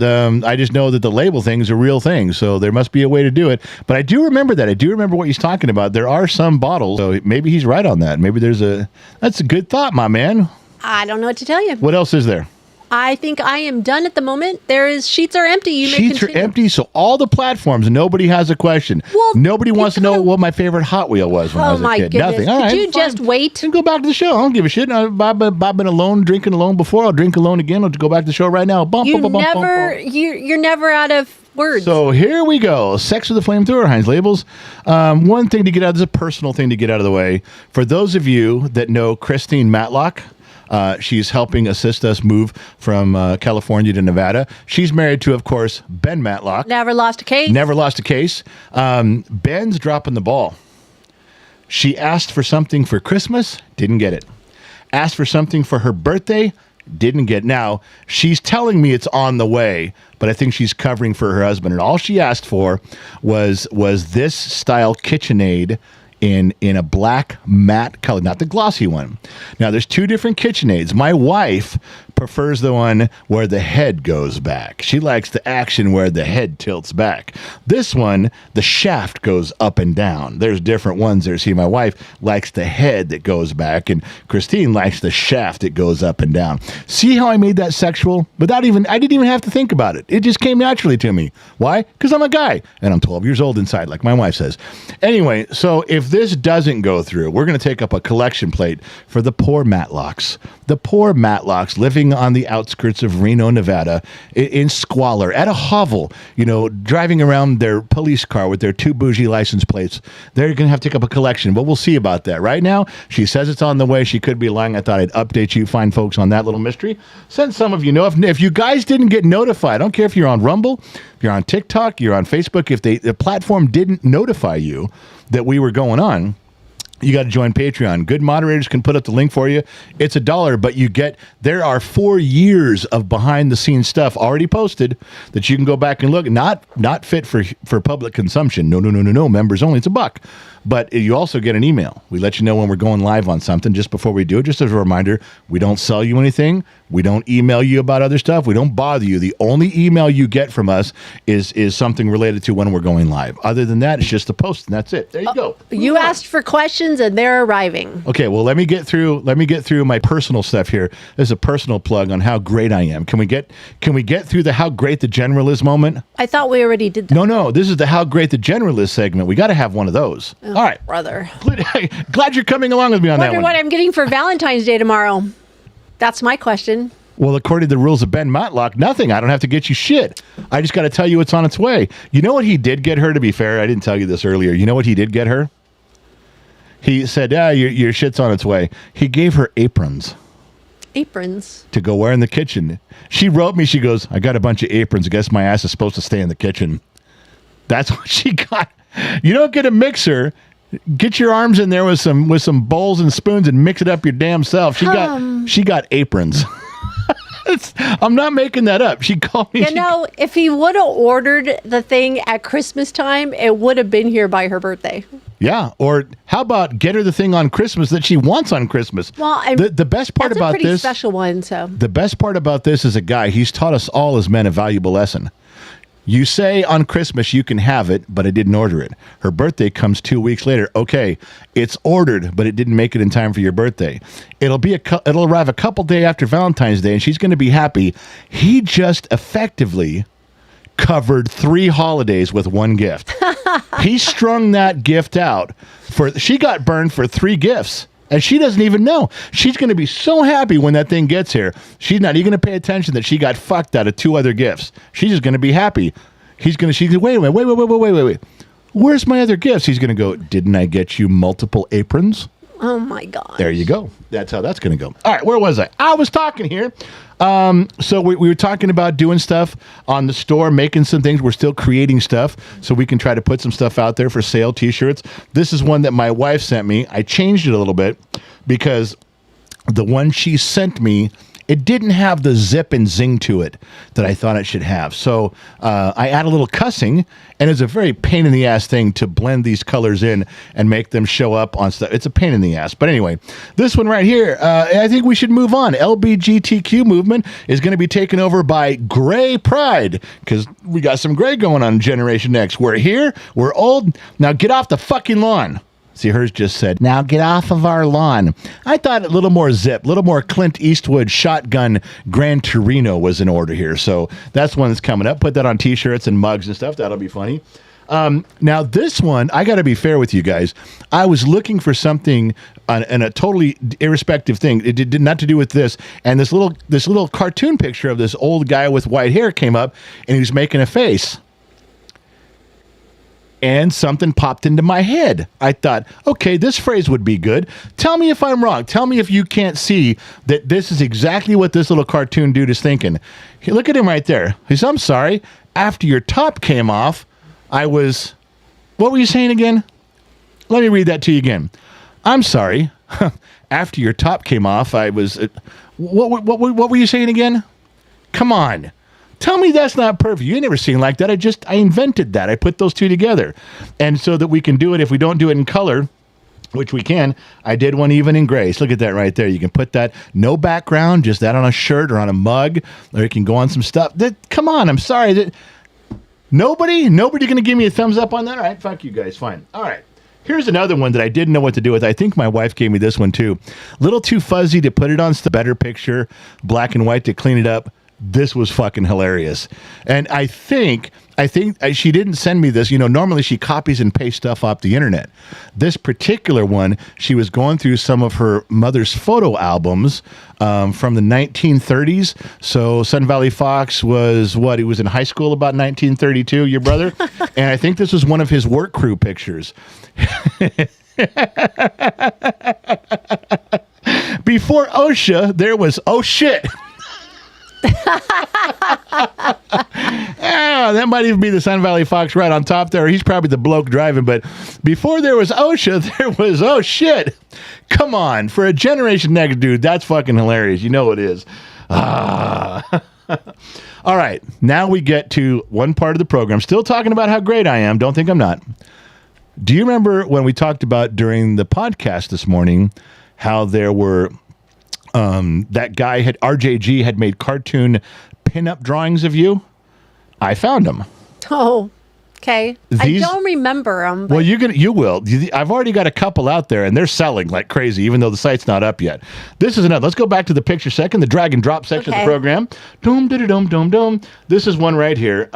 I just know that the label thing's a real thing, so there must be a way to do it. But I do remember that. I do remember what he's talking about. There are some bottles, so maybe he's right on that. Maybe that's a good thought, my man. I don't know what to tell you. What else is there? I think I am done at the moment. Sheets are empty. Sheets are empty, so all the platforms, nobody has a question. Well, nobody wants to know what my favorite Hot Wheel was when I was a kid. Goodness. Nothing. All right, Could you just wait? And go back to the show. I don't give a shit. I've been alone, drinking alone before. I'll drink alone again. I'll go back to the show right now. You're never out of Words. So here we go. Sex with a flamethrower, Heinz Labels. One thing to get out, this is a personal thing to get out of the way. For those of you that know Christine Matlock, she's helping assist us move from California to Nevada. She's married to, of course, Ben Matlock. Never lost a case. Never lost a case. Ben's dropping the ball. She asked for something for Christmas, didn't get it. Asked for something for her birthday, didn't get. Now, she's telling me it's on the way, but I think she's covering for her husband. And all she asked for was this style KitchenAid in a black matte color, not the glossy one. Now, there's two different KitchenAids. My wife prefers the one where the head goes back. She likes the action where the head tilts back. This one, the shaft goes up and down. There's different ones there. See, my wife likes the head that goes back, and Christine likes the shaft that goes up and down. See how I made that sexual? I didn't even have to think about it. It just came naturally to me. Why? Because I'm a guy, and I'm 12 years old inside, like my wife says. Anyway, so if this doesn't go through, we're going to take up a collection plate for the poor Matlocks. The poor Matlocks living on the outskirts of Reno, Nevada, in squalor, at a hovel, driving around their police car with their two bougie license plates. They're going to have to take up a collection, but we'll see about that. Right now, she says it's on the way. She could be lying. I thought I'd update you, find folks on that little mystery. Since some of you know, if you guys didn't get notified, I don't care if you're on Rumble, if you're on TikTok, you're on Facebook, if the platform didn't notify you that we were going on, you got to join Patreon. Good moderators can put up the link for you. It's $1, but there are 4 years of behind the scenes stuff already posted that you can go back and look. Not fit for public consumption. No. Members only. It's $1. But you also get an email. We let you know when we're going live on something just before we do it. Just as a reminder, we don't sell you anything. We don't email you about other stuff. We don't bother you. The only email you get from us is something related to when we're going live. Other than that, it's just a post, and that's it. There you go. You asked for questions, and they're arriving. Okay, well, let me get through my personal stuff here. There's a personal plug on how great I am. Can we get through the how great the general is moment? I thought we already did that. No. This is the how great the general is segment. We got to have one of those. All right, brother. Glad you're coming along with me on that one. Wonder what I'm getting for Valentine's Day tomorrow. That's my question. Well, according to the rules of Ben Matlock, nothing. I don't have to get you shit. I just got to tell you it's on its way. You know what he did get her, to be fair? I didn't tell you this earlier. You know what he did get her? He said, your shit's on its way. He gave her aprons. Aprons? To go wear in the kitchen. She wrote me, she goes, I got a bunch of aprons. I guess my ass is supposed to stay in the kitchen. That's what she got. You don't get a mixer. Get your arms in there with some bowls and spoons and mix it up your damn self. She got aprons. I'm not making that up. She called me. If he would have ordered the thing at Christmas time, it would have been here by her birthday. Yeah. Or how about get her the thing on Christmas that she wants on Christmas? Well, the best part about this, a pretty this, special one. So the best part about this is a guy. He's taught us all as men a valuable lesson. You say on Christmas you can have it, but I didn't order it. Her birthday comes 2 weeks later. Okay, it's ordered, but it didn't make it in time for your birthday. It'll arrive a couple days after Valentine's Day, and she's going to be happy. He just effectively covered 3 holidays with one gift. He strung that gift out she got burned for 3 gifts. And she doesn't even know. She's going to be so happy when that thing gets here. She's not even going to pay attention that she got fucked out of 2 other gifts. She's just going to be happy. She's going to wait a minute, wait. Where's my other gifts? He's going to go, didn't I get you multiple aprons? Oh my God. There you go. That's how that's going to go. All right, where was I? I was talking here. So we were talking about doing stuff on the store, making some things. We're still creating stuff so we can try to put some stuff out there for sale, T-shirts. This is one that my wife sent me. I changed it a little bit because the one she sent me, it didn't have the zip and zing to it that I thought it should have. So I add a little cussing, and it's a very pain in the ass thing to blend these colors in and make them show up on stuff. It's a pain in the ass. But anyway, this one right here, I think we should move on. LGBTQ movement is going to be taken over by gray pride because we got some gray going on in Generation X. We're here. We're old. Now get off the fucking lawn. See, hers just said, now get off of our lawn. I thought a little more zip, a little more Clint Eastwood shotgun Gran Torino was in order here. So that's one that's coming up. Put that on T-shirts and mugs and stuff. That'll be funny. Now, this one, I got to be fair with you guys. I was looking for something and a totally irrespective thing. It did not to do with this. And this little cartoon picture of this old guy with white hair came up, and he was making a face. and something popped into my head. I thought, okay, this phrase would be good. Tell me if I'm wrong. Tell me if you can't see that this is exactly what this little cartoon dude is thinking. Hey, look at him right there. He says, I'm sorry. After your top came off, I was... What were you saying again? Let me read that to you again. I'm sorry. After your top came off, I was... What were you saying again? Come on. Tell me that's not perfect. You ain't never seen like that. I invented that. I put those two together. And so that we can do it, if we don't do it in color, which we can, I did one even in gray. So look at that right there. You can put that, no background, just that on a shirt or on a mug, or you can go on some stuff. Come on, I'm sorry. Nobody going to give me a thumbs up on that? All right, fuck you guys, fine. All right. Here's another one that I didn't know what to do with. I think my wife gave me this one too. Little too fuzzy to put it on the better picture, black and white to clean it up. This was fucking hilarious. And I think she didn't send me this. You know, normally she copies and pastes stuff off the internet. This particular one, she was going through some of her mother's photo albums from the 1930s. So Sun Valley Fox was what? He was in high school about 1932, your brother? And I think this was one of his work crew pictures. Before OSHA, there was, oh shit. That might even be the Sun Valley Fox right on top there. He's probably the bloke driving, but before there was OSHA, there was, oh shit. Come on. For a Generation Next dude, that's fucking hilarious. You know it is. All right. Now we get to one part of the program. Still talking about how great I am. Don't think I'm not. Do you remember when we talked about during the podcast this morning how there were... that guy RJG had made cartoon pinup drawings of you? I found them. Oh, okay. I don't remember them. Well, you will. I've already got a couple out there, and they're selling like crazy, even though the site's not up yet. This is another. Let's go back to the picture second, the drag and drop section of the program. Dum, dum, dum, dum, dum. This is one right here.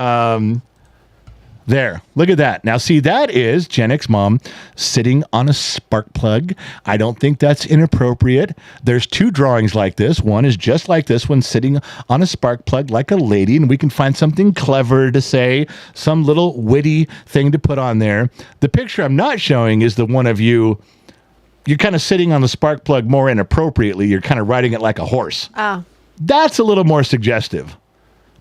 There, look at that. Now, see, that is Gen X mom sitting on a spark plug. I don't think that's inappropriate. There's two drawings like this. One is just like this one, sitting on a spark plug like a lady, and we can find something clever to say, some little witty thing to put on there. The picture I'm not showing is the one of you. You're kind of sitting on the spark plug more inappropriately. You're kind of riding it like a horse. Oh. That's a little more suggestive.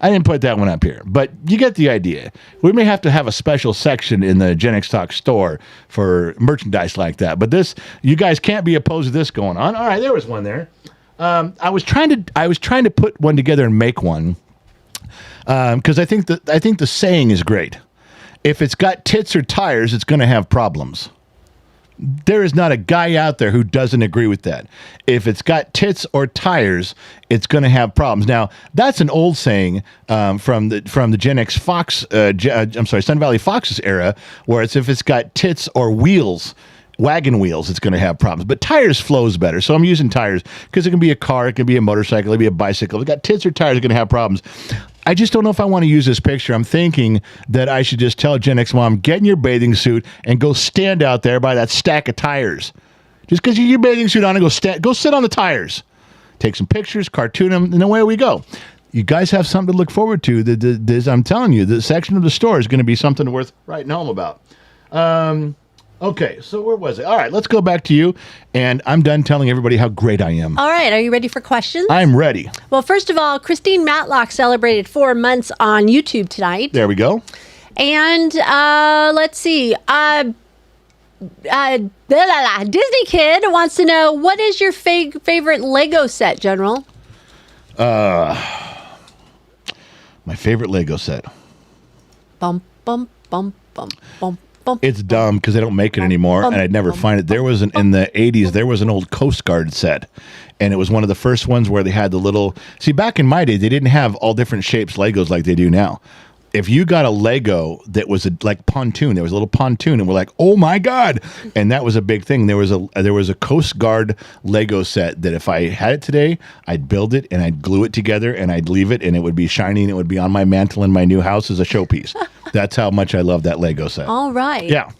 I didn't put that one up here, but you get the idea. We may have to have a special section in the Gen X Talk store for merchandise like that. But this, you guys can't be opposed to this going on. All right, there was one there. I was trying to put one together and make one because I think the saying is great. If it's got tits or tires, it's going to have problems. There is not a guy out there who doesn't agree with that. If it's got tits or tires, it's going to have problems. Now, that's an old saying from the Gen X Fox, Sun Valley Fox's era, where it's if it's got tits or wheels, wagon wheels, it's going to have problems. But tires flows better, so I'm using tires because it can be a car, it can be a motorcycle, it can be a bicycle. If it's got tits or tires, it's going to have problems. I just don't know if I want to use this picture. I'm thinking that I should just tell Gen X mom, get in your bathing suit and go stand out there by that stack of tires. Just because you get your bathing suit on and go sit on the tires. Take some pictures, cartoon them, and away we go. You guys have something to look forward to. I'm telling you, the section of the store is going to be something worth writing home about. Okay, so where was it? All right, let's go back to you, and I'm done telling everybody how great I am. All right, are you ready for questions? I'm ready. Well, first of all, Christine Matlock celebrated 4 months on YouTube tonight. There we go. And let's see. Disney Kid wants to know, what is your favorite Lego set, General? My favorite Lego set. Bum, bum, bum, bum, bum. It's dumb because they don't make it anymore, and I'd never find it. There was in the 80s, there was an old Coast Guard set, and it was one of the first ones where they had the little... See, back in my day, they didn't have all different shapes Legos like they do now. If you got a Lego that was like pontoon, there was a little pontoon, and we're like, oh my God. And that was a big thing. There was a Coast Guard Lego set that if I had it today, I'd build it and I'd glue it together and I'd leave it and it would be shiny and it would be on my mantle in my new house as a showpiece. That's how much I love that Lego set. All right. Yeah.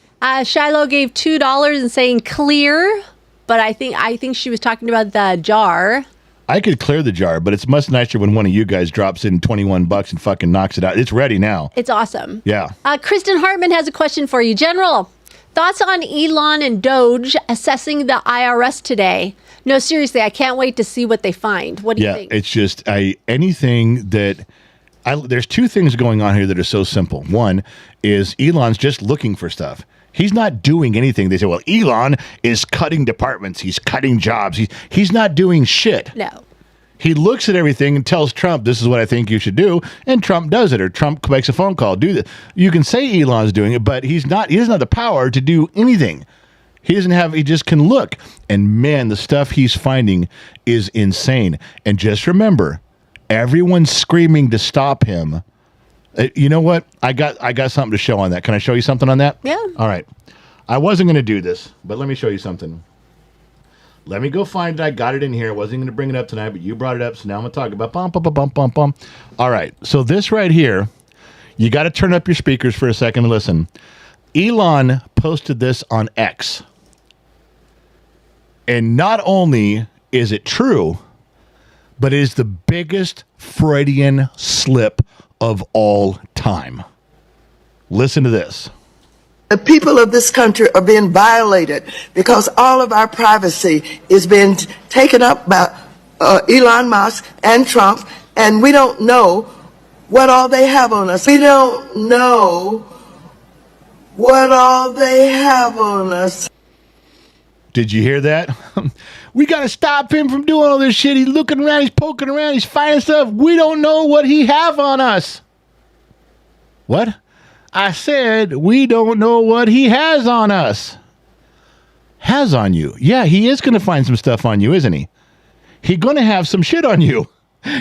Shiloh gave $2 and saying clear, but I think she was talking about the jar. I could clear the jar, but it's much nicer when one of you guys drops in $21 and fucking knocks it out. It's ready now. It's awesome. Yeah. Kristen Hartman has a question for you. General, thoughts on Elon and Doge assessing the IRS today? No, seriously, I can't wait to see what they find. What do you think? It's just anything that... there's two things going on here that are so simple. One is Elon's just looking for stuff. He's not doing anything. They say, well, Elon is cutting departments. He's cutting jobs. He's not doing shit. No. He looks at everything and tells Trump, this is what I think you should do. And Trump does it, or Trump makes a phone call. Do that. You can say Elon's doing it, but he doesn't have the power to do anything. He just can look. And man, the stuff he's finding is insane. And just remember, everyone's screaming to stop him. You know what? I got something to show on that. Can I show you something on that? Yeah. All right. I wasn't going to do this, but let me show you something. Let me go find it. I got it in here. I wasn't going to bring it up tonight, but you brought it up, so now I'm going to talk about bum. All right. So this right here, you got to turn up your speakers for a second and listen. Elon posted this on X. And not only is it true, but it is the biggest Freudian slip of all time. Listen to this. The people of this country are being violated because all of our privacy is being taken up by Elon Musk and Trump, and we don't know what all they have on us. We don't know what all they have on us. Did you hear that? We got to stop him from doing all this shit. He's looking around, he's poking around, he's finding stuff. We don't know what he have on us. What? I said we don't know what he has on us. Has on you. Yeah, he is going to find some stuff on you, isn't he? He's going to have some shit on you.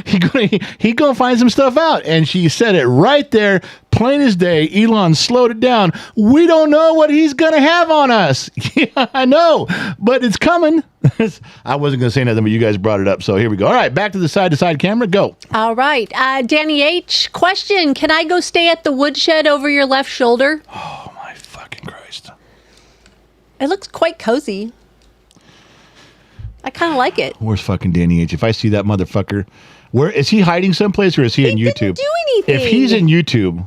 He gonna find some stuff out. And she said it right there, plain as day. Elon slowed it down. We don't know what he's gonna have on us. Yeah, I know, but it's coming. I wasn't gonna say nothing, but you guys brought it up, so here we go. All right, back to the side-to-side camera. Go. All right, Danny H. Question: can I go stay at the woodshed over your left shoulder? Oh my fucking Christ! It looks quite cozy. I kind of like it. Where's fucking Danny H? If I see that motherfucker, where is he hiding someplace, or is he in YouTube? He didn't do anything. If he's in YouTube,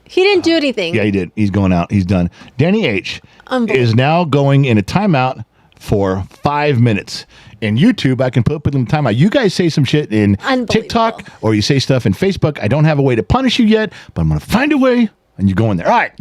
he didn't do anything. Yeah, he did. He's going out. He's done. Danny H is now going in a timeout for 5 minutes. In YouTube, I can put him in timeout. You guys say some shit in TikTok, or you say stuff in Facebook. I don't have a way to punish you yet, but I'm going to find a way. And you go in there. All right.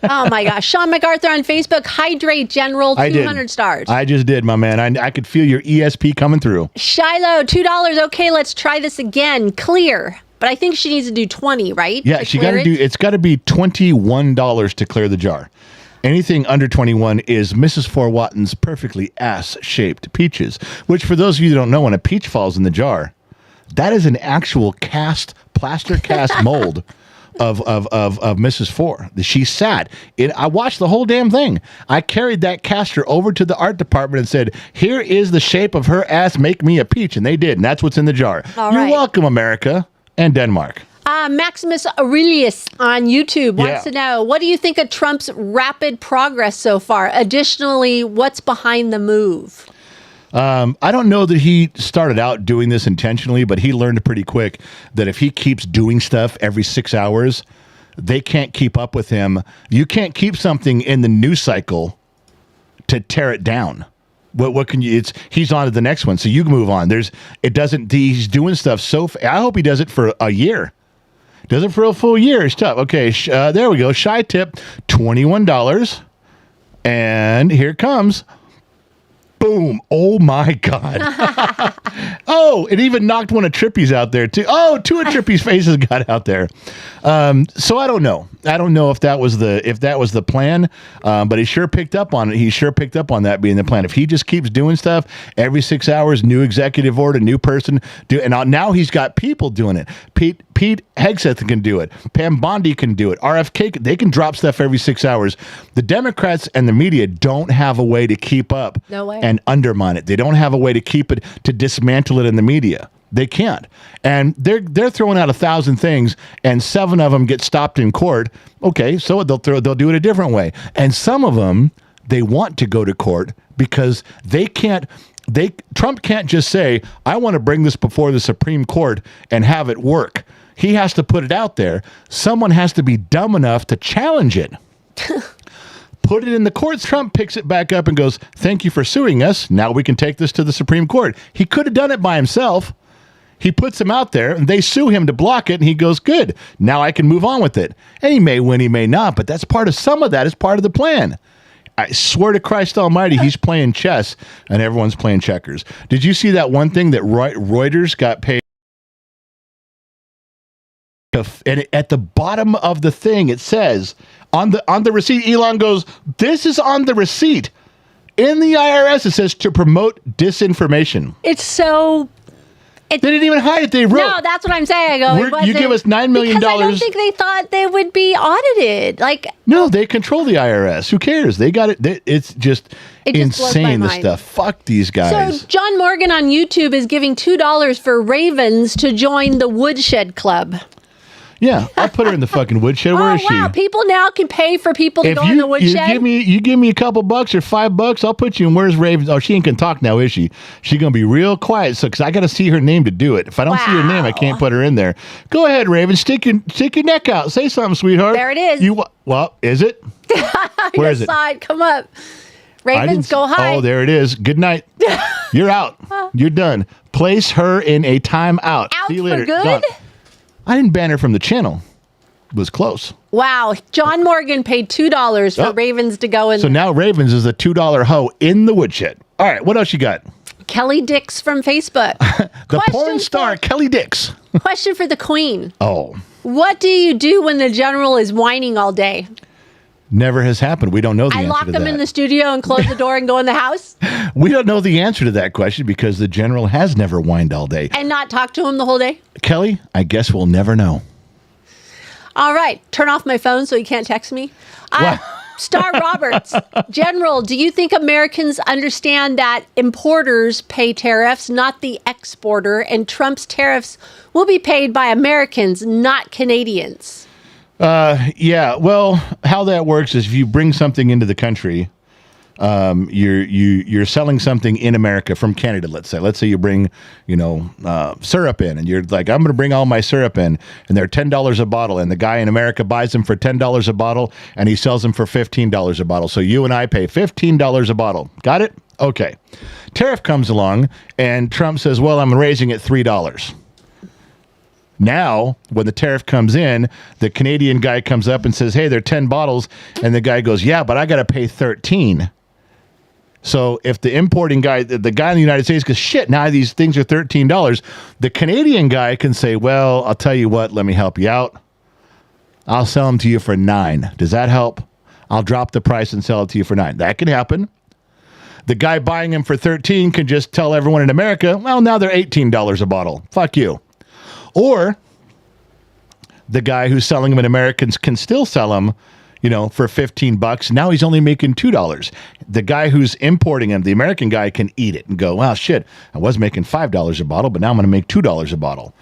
Oh, my gosh. Sean MacArthur on Facebook. Hydrate General, 200 stars. I just did, my man. I could feel your ESP coming through. Shiloh, $2. Okay, let's try this again. Clear. But I think she needs to do 20, right? Yeah, she got to do, it's got to be $21 to clear the jar. Anything under 21 is Mrs. Four Watton's perfectly ass-shaped peaches, which for those of you that don't know, when a peach falls in the jar, that is an actual plaster cast mold of Mrs. Four. She's sad. I watched the whole damn thing. I carried that caster over to the art department and said, here is the shape of her ass, make me a peach. And they did. And that's what's in the jar. You're welcome, America and Denmark. Maximus Aurelius on YouTube wants to know, what do you think of Trump's rapid progress so far? Additionally, what's behind the move? I don't know that he started out doing this intentionally, but he learned pretty quick that if he keeps doing stuff every 6 hours, they can't keep up with him. You can't keep something in the news cycle to tear it down. What can you? He's on to the next one, so you can move on. He's doing stuff I hope he does it for a year. Does it for a full year? It's tough. Okay, there we go. Shy tip, $21, and here it comes. Boom. Oh, my God. Oh, it even knocked one of Trippy's out there, too. Oh, two of Trippy's faces got out there. So I don't know. I don't know if that was the plan, but he sure picked up on it. He sure picked up on that being the plan. If he just keeps doing stuff every 6 hours, new executive order, new person, and now he's got people doing it. Pete Hegseth can do it. Pam Bondi can do it. RFK, they can drop stuff every 6 hours. The Democrats and the media don't have a way to keep up and undermine it. They don't have a way to keep it, to dismantle it in the media. They can't. And they're throwing out 1,000 things, and 7 of them get stopped in court. Okay, so they'll do it a different way. And some of them, they want to go to court because they can't. Trump can't just say, I want to bring this before the Supreme Court and have it work. He has to put it out there. Someone has to be dumb enough to challenge it. Put it in the courts. Trump picks it back up and goes, thank you for suing us. Now we can take this to the Supreme Court. He could have done it by himself. He puts them out there, and they sue him to block it, and he goes, good, now I can move on with it. And he may win, he may not, but that's part of some of that is part of the plan. I swear to Christ almighty, he's playing chess, and everyone's playing checkers. Did you see that one thing that Reuters got paid? And at the bottom of the thing, it says, on the receipt, Elon goes, this is on the receipt. In the IRS, it says to promote disinformation. It's so... They didn't even hide it. They wrote. No, that's what I'm saying. I go, you give us $9 million. Because I don't think they thought they would be audited. Like, no, they control the IRS. Who cares? They got it. It's just insane, this stuff. Fuck these guys. So John Morgan on YouTube is giving $2 for Ravens to join the Woodshed Club. Yeah, I'll put her in the fucking woodshed. Where is she? Wow, people now can pay for people to go in the woodshed. You give me a couple bucks or $5, I'll put you in. Where's Ravens? Oh, she ain't gonna talk now, is she? She's gonna be real quiet. So, because I got to see her name to do it. If I don't see her name, I can't put her in there. Go ahead, Raven. Stick your neck out. Say something, sweetheart. There it is. Well, is it? Where is it? Side, come up. Ravens, go high. Oh, there it is. Good night. You're out. You're done. Place her in a timeout. Out See you later. for good? Gone. I didn't ban her from the channel. It was close. Wow. John Morgan paid $2 for Ravens to go in. So now Ravens is a $2 hoe in the woodshed. All right, what else you got? Kelly Dix from Facebook. The porn star Kelly Dix. Question for the Queen. Oh. What do you do when the general is whining all day? Never has happened. We don't know the answer to that. I lock them in the studio and close the door and go in the house? We don't know the answer to that question because the general has never whined all day. And not talk to him the whole day? Kelly, I guess we'll never know. All right. Turn off my phone so you can't text me. Star Roberts. General, do you think Americans understand that importers pay tariffs, not the exporter, and Trump's tariffs will be paid by Americans, not Canadians? Yeah. Well, how that works is if you bring something into the country, you're selling something in America from Canada. Let's say you bring, syrup in, and you're like, I'm going to bring all my syrup in, and they're $10 a bottle, and the guy in America buys them for $10 a bottle, and he sells them for $15 a bottle. So you and I pay $15 a bottle. Got it? Okay. Tariff comes along, and Trump says, well, I'm raising it $3. Now, when the tariff comes in, the Canadian guy comes up and says, hey, they're 10 bottles. And the guy goes, yeah, but I got to pay 13. So if the importing guy, the guy in the United States goes, shit, now these things are $13. The Canadian guy can say, well, I'll tell you what, let me help you out. I'll sell them to you for $9. Does that help? I'll drop the price and sell it to you for $9. That can happen. The guy buying them for 13 can just tell everyone in America, well, now they're $18 a bottle. Fuck you. Or the guy who's selling them in Americans can still sell them, for $15. Now he's only making $2. The guy who's importing them, the American guy, can eat it and go, well, shit, I was making $5 a bottle, but now I'm going to make $2 a bottle.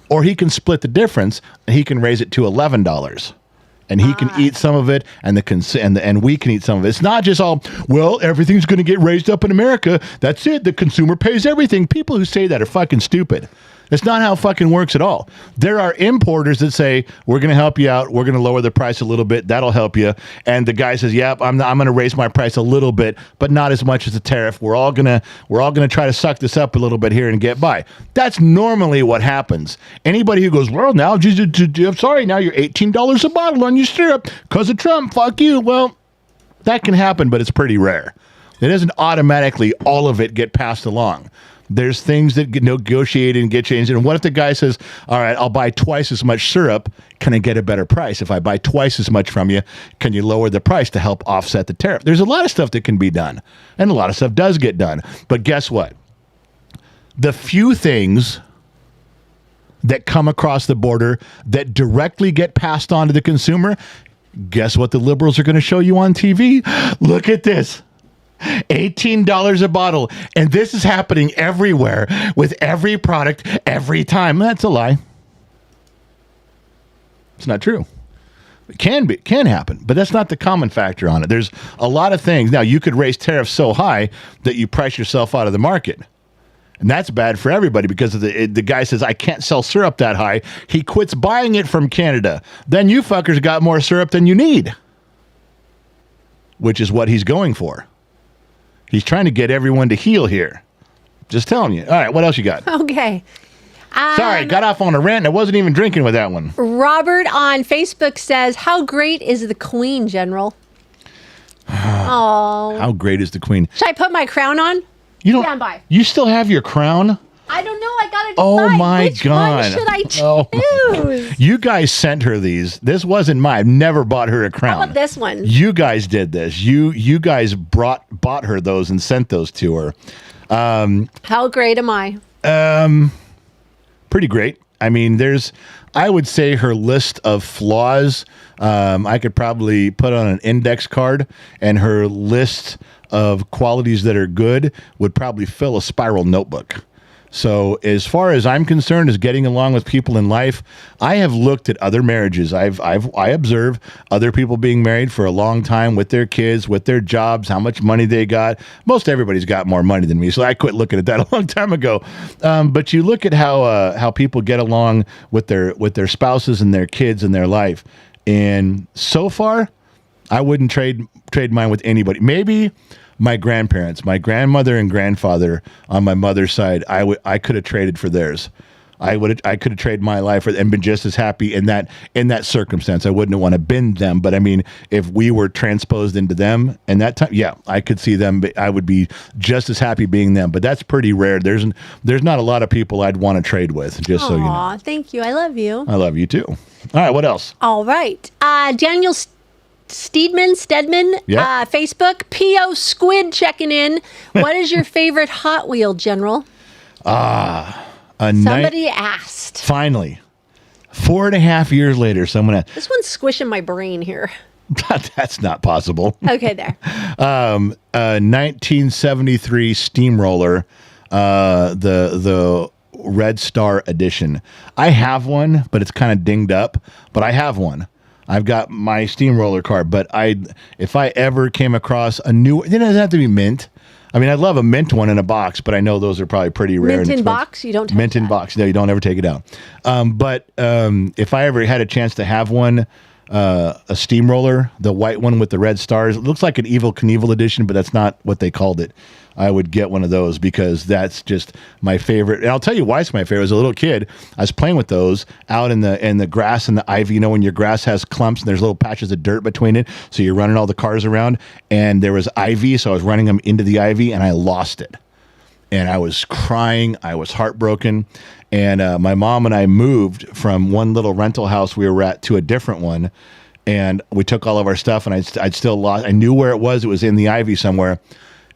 Or he can split the difference and he can raise it to $11. And he can eat some of it, and and we can eat some of it. It's not just all, well, everything's going to get raised up in America. That's it. The consumer pays everything. People who say that are fucking stupid. That's not how it fucking works at all. There are importers that say, we're going to help you out. We're going to lower the price a little bit. That'll help you. And the guy says, yep, I'm going to raise my price a little bit, but not as much as the tariff. We're all going to try to suck this up a little bit here and get by. That's normally what happens. Anybody who goes, well, now, sorry, now you're $18 a bottle on your syrup because of Trump. Fuck you. Well, that can happen, but it's pretty rare. It doesn't automatically all of it get passed along. There's things that get negotiated and get changed. And what if the guy says, all right, I'll buy twice as much syrup. Can I get a better price? If I buy twice as much from you, can you lower the price to help offset the tariff? There's a lot of stuff that can be done. And a lot of stuff does get done. But guess what? The few things that come across the border that directly get passed on to the consumer, guess what the liberals are going to show you on TV? Look at this. $18 a bottle. And this is happening everywhere with every product every time. That's a lie. It's not true. It can happen, but that's not the common factor on it. There's a lot of things. Now, you could raise tariffs so high that you price yourself out of the market. And that's bad for everybody because the guy says, I can't sell syrup that high. He quits buying it from Canada. Then you fuckers got more syrup than you need, which is what he's going for. He's trying to get everyone to heal here. Just telling you. All right, what else you got? Okay. Sorry, got off on a rant and I wasn't even drinking with that one. Robert on Facebook says, how great is the Queen, General? Oh. How great is the Queen? Should I put my crown on? You don't. Stand by. You still have your crown? I don't know. I got to decide. Oh my Which God. one should I choose? Oh you guys sent her these. This wasn't mine. I've never bought her a crown. How about this one? You guys did this. You guys bought her those and sent those to her. How great am I? Pretty great. I mean, I would say her list of flaws, I could probably put on an index card, and her list of qualities that are good would probably fill a spiral notebook. So as far as I'm concerned, as getting along with people in life, I have looked at other marriages. I observe other people being married for a long time with their kids, with their jobs, how much money they got. Most everybody's got more money than me, so I quit looking at that a long time ago. But you look at how people get along with their spouses and their kids in their life, and so far, I wouldn't trade mine with anybody. Maybe my grandparents, my grandmother and grandfather on my mother's side, I could have traded for theirs. I could have traded my life and been just as happy in that circumstance. I wouldn't have wanted to been them, but I mean, if we were transposed into them in that time, yeah, I could see them. I would be just as happy being them. But that's pretty rare. There's not a lot of people I'd want to trade with. Just so you know. Aw, thank you. I love you. I love you too. All right, what else? All right. Daniel Stedman, Yeah. Facebook. P.O. Squid checking in. What is your favorite Hot Wheel, General? Somebody asked. Finally, 4.5 years later, someone asked. This one's squishing my brain here. That's not possible. Okay, there. 1973 Steamroller, the Red Star edition. I have one, but it's kind of dinged up. But I have one. I've got my Steamroller car. But if I ever came across a new, it doesn't have to be mint. I mean, I'd love a mint one in a box, but I know those are probably pretty rare. Mint in box? You don't touch mint in box. No, you don't ever take it out. But if I ever had a chance to have one, a Steamroller, the white one with the red stars, it looks like an Evel Knievel edition, but that's not what they called it. I would get one of those because that's just my favorite. And I'll tell you why it's my favorite. As a little kid, I was playing with those out in the grass and the ivy. You know, when your grass has clumps and there's little patches of dirt between it, so you're running all the cars around. And there was ivy, so I was running them into the ivy, and I lost it. And I was crying. I was heartbroken. And my mom and I moved from one little rental house we were at to a different one. And we took all of our stuff, and I'd still lost. I knew where it was. It was in the ivy somewhere.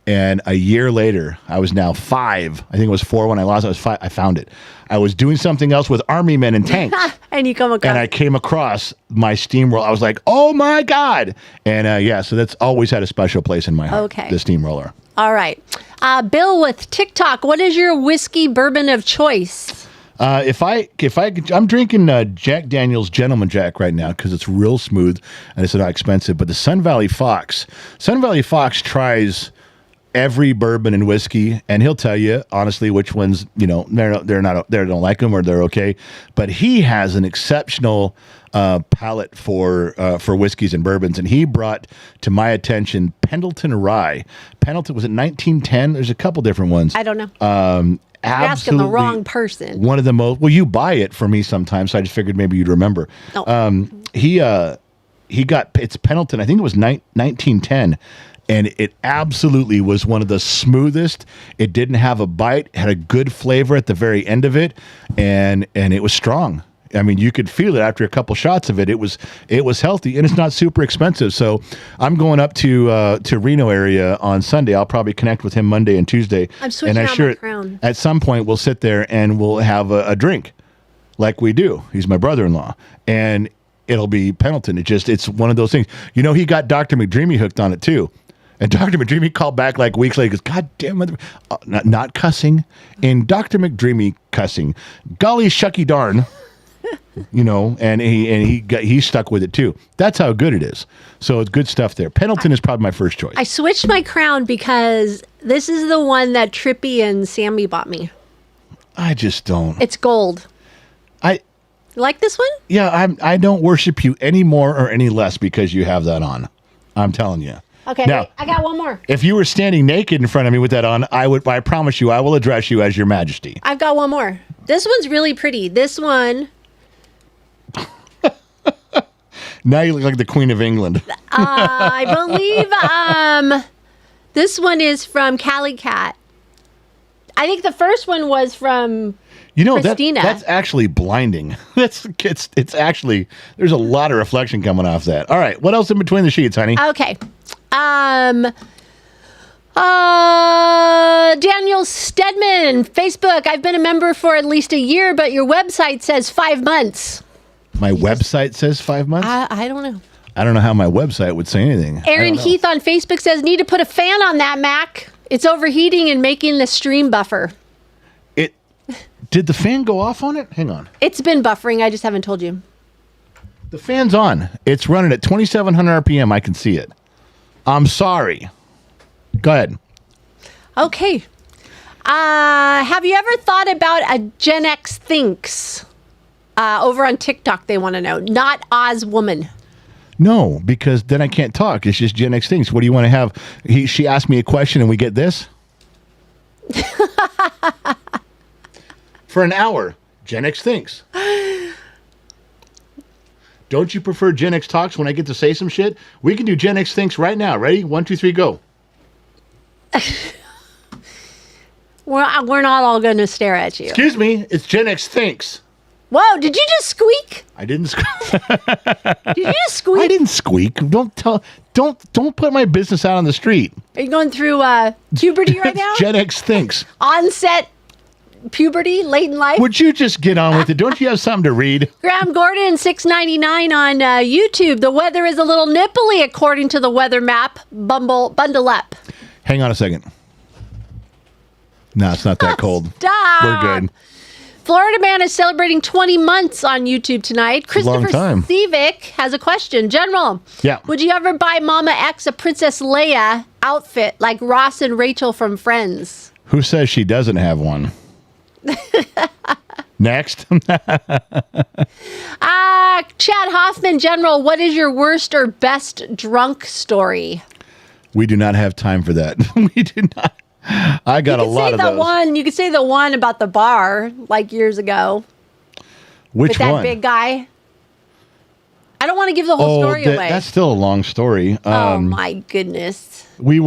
And a year later, I was now 5. I think it was 4 when I lost it. I was 5. I found it. I was doing something else with army men and tanks. And you come across. And I came across my Steamroller. I was like, oh my God. And yeah, so that's always had a special place in my heart. Okay. The Steamroller. All right. Bill with TikTok. What is your whiskey bourbon of choice? I'm drinking Jack Daniel's Gentleman Jack right now because it's real smooth and it's not expensive. But the Sun Valley Fox tries every bourbon and whiskey, and he'll tell you honestly which ones, you know, they don't like them or they're okay. But he has an exceptional palate for whiskeys and bourbons, and he brought to my attention Pendleton Rye. Pendleton, was it 1910? There's a couple different ones. I don't know. Absolutely, you're asking the wrong person. One of the most. Well, you buy it for me sometimes, so I just figured maybe you'd remember. Oh. He got, it's Pendleton. I think it was 1910. And it absolutely was one of the smoothest. It didn't have a bite, had a good flavor at the very end of it, and it was strong. I mean, you could feel it after a couple shots of it. It was healthy, and it's not super expensive. So I'm going up to Reno area on Sunday. I'll probably connect with him Monday and Tuesday. I'm switching out my crown. At some point, we'll sit there and we'll have a drink like we do. He's my brother-in-law, and it'll be Pendleton. It's one of those things. You know, he got Dr. McDreamy hooked on it too. And Dr. McDreamy called back like weeks later. He goes, God damn it. Not cussing. And Dr. McDreamy cussing. Golly shucky darn. And he stuck with it too. That's how good it is. So it's good stuff there. Pendleton is probably my first choice. I switched my crown because this is the one that Trippy and Sammy bought me. I just don't. It's gold. You like this one? Yeah, I don't worship you any more or any less because you have that on. I'm telling you. Okay, now, wait, I got one more. If you were standing naked in front of me with that on, I promise you I will address you as your majesty. I've got one more. This one's really pretty. This one. Now you look like the Queen of England. I believe this one is from Cali Cat. I think the first one was from Christina. That's actually blinding. It's actually, there's a lot of reflection coming off that. All right, what else in between the sheets, honey? Okay. Daniel Stedman, Facebook. I've been a member for at least a year, but your website says 5 months. My website says 5 months? I don't know. I don't know how my website would say anything. Aaron Heath on Facebook says, need to put a fan on that Mac. It's overheating and making the stream buffer. Did the fan go off on it? Hang on. It's been buffering. I just haven't told you. The fan's on. It's running at 2,700 RPM. I can see it. I'm sorry. Go ahead. Okay. Have you ever thought about a Gen X Thinks? Over on TikTok, they want to know. Not Oz Woman. No, because then I can't talk. It's just Gen X things. What do you want to have? She asked me a question and we get this? For an hour, Gen X thinks. Don't you prefer Gen X talks when I get to say some shit? We can do Gen X thinks right now. Ready? 1, 2, 3, go. We're not all going to stare at you. Excuse me. It's Gen X thinks. Whoa, did you just squeak? I didn't squeak. Did you just squeak? I didn't squeak. Don't put my business out on the street. Are you going through puberty right now? Gen X thinks. Onset puberty, late in life? Would you just get on with it? Don't you have something to read? Graham Gordon, $6.99 on YouTube. The weather is a little nipply according to the weather map. Bundle up. Hang on a second. No, it's not that cold. Stop. We're good. Florida man is celebrating 20 months on YouTube tonight. Christopher Civic has a question. General, would you ever buy Mama X a Princess Leia outfit like Ross and Rachel from Friends? Who says she doesn't have one? Next. Chad Hoffman, General, what is your worst or best drunk story? We do not have time for that. We do not. I got a lot of those. You could say the one about the bar, like years ago. Which one? With that big guy. I don't want to give the whole story away. That's still a long story. Oh my goodness. It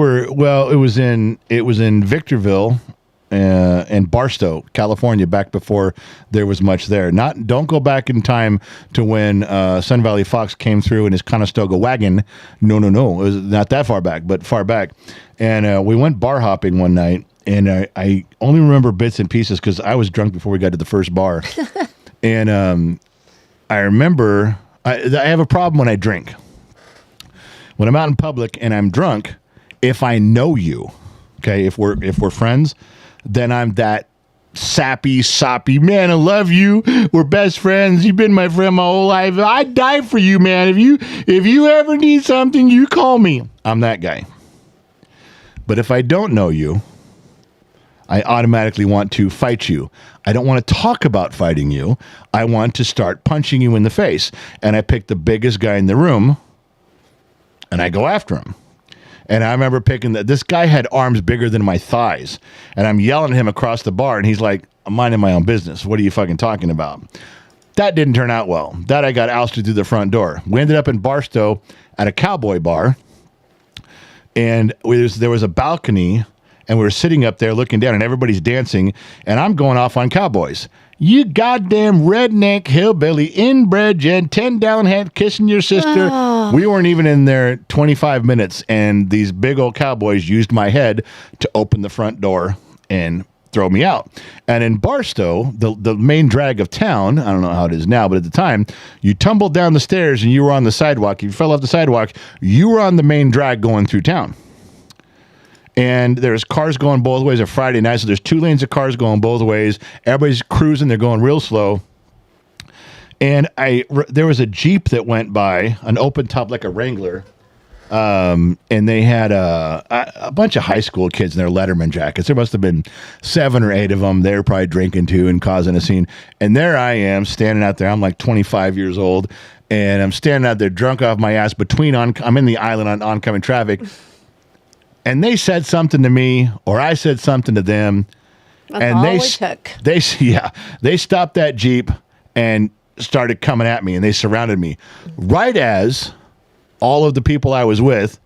was in Victorville and Barstow, California, back before there was much there. Don't go back in time to when Sun Valley Fox came through in his Conestoga wagon. No. It was not that far back, but far back. And we went bar hopping one night, and I only remember bits and pieces because I was drunk before we got to the first bar. And I remember I have a problem when I drink. When I'm out in public and I'm drunk, if I know you, okay, if we're friends, then I'm that sappy, soppy, man, I love you. We're best friends. You've been my friend my whole life. I'd die for you, man. If you ever need something, you call me. I'm that guy. But if I don't know you, I automatically want to fight you. I don't want to talk about fighting you. I want to start punching you in the face. And I pick the biggest guy in the room, and I go after him. And I remember picking that this guy had arms bigger than my thighs. And I'm yelling at him across the bar, and he's like, I'm minding my own business. What are you fucking talking about? That didn't turn out well. That I got ousted through the front door. We ended up in Barstow at a cowboy bar. And there was a balcony, and we were sitting up there looking down, and everybody's dancing, and I'm going off on cowboys. You goddamn redneck hillbilly, inbred gen, 10-down hat, kissing your sister. Oh. We weren't even in there 25 minutes, and these big old cowboys used my head to open the front door and throw me out. And in Barstow, the main drag of town, I don't know how it is now, but at the time, you tumbled down the stairs and you were on the sidewalk. If you fell off the sidewalk, you were on the main drag going through town. And there's cars going both ways. It's a Friday night, so there's 2 lanes of cars going both ways. Everybody's cruising. They're going real slow. And there was a Jeep that went by, an open top like a Wrangler, and they had a bunch of high school kids in their Letterman jackets. There must have been 7 or 8 of them. They were probably drinking too and causing a scene. And there I am standing out there. I'm like 25 years old, and I'm standing out there drunk off my ass I'm in the island on oncoming traffic. And they said something to me, or I said something to them. That's and all it took. They stopped that Jeep and started coming at me, and they surrounded me right as all of the people I was with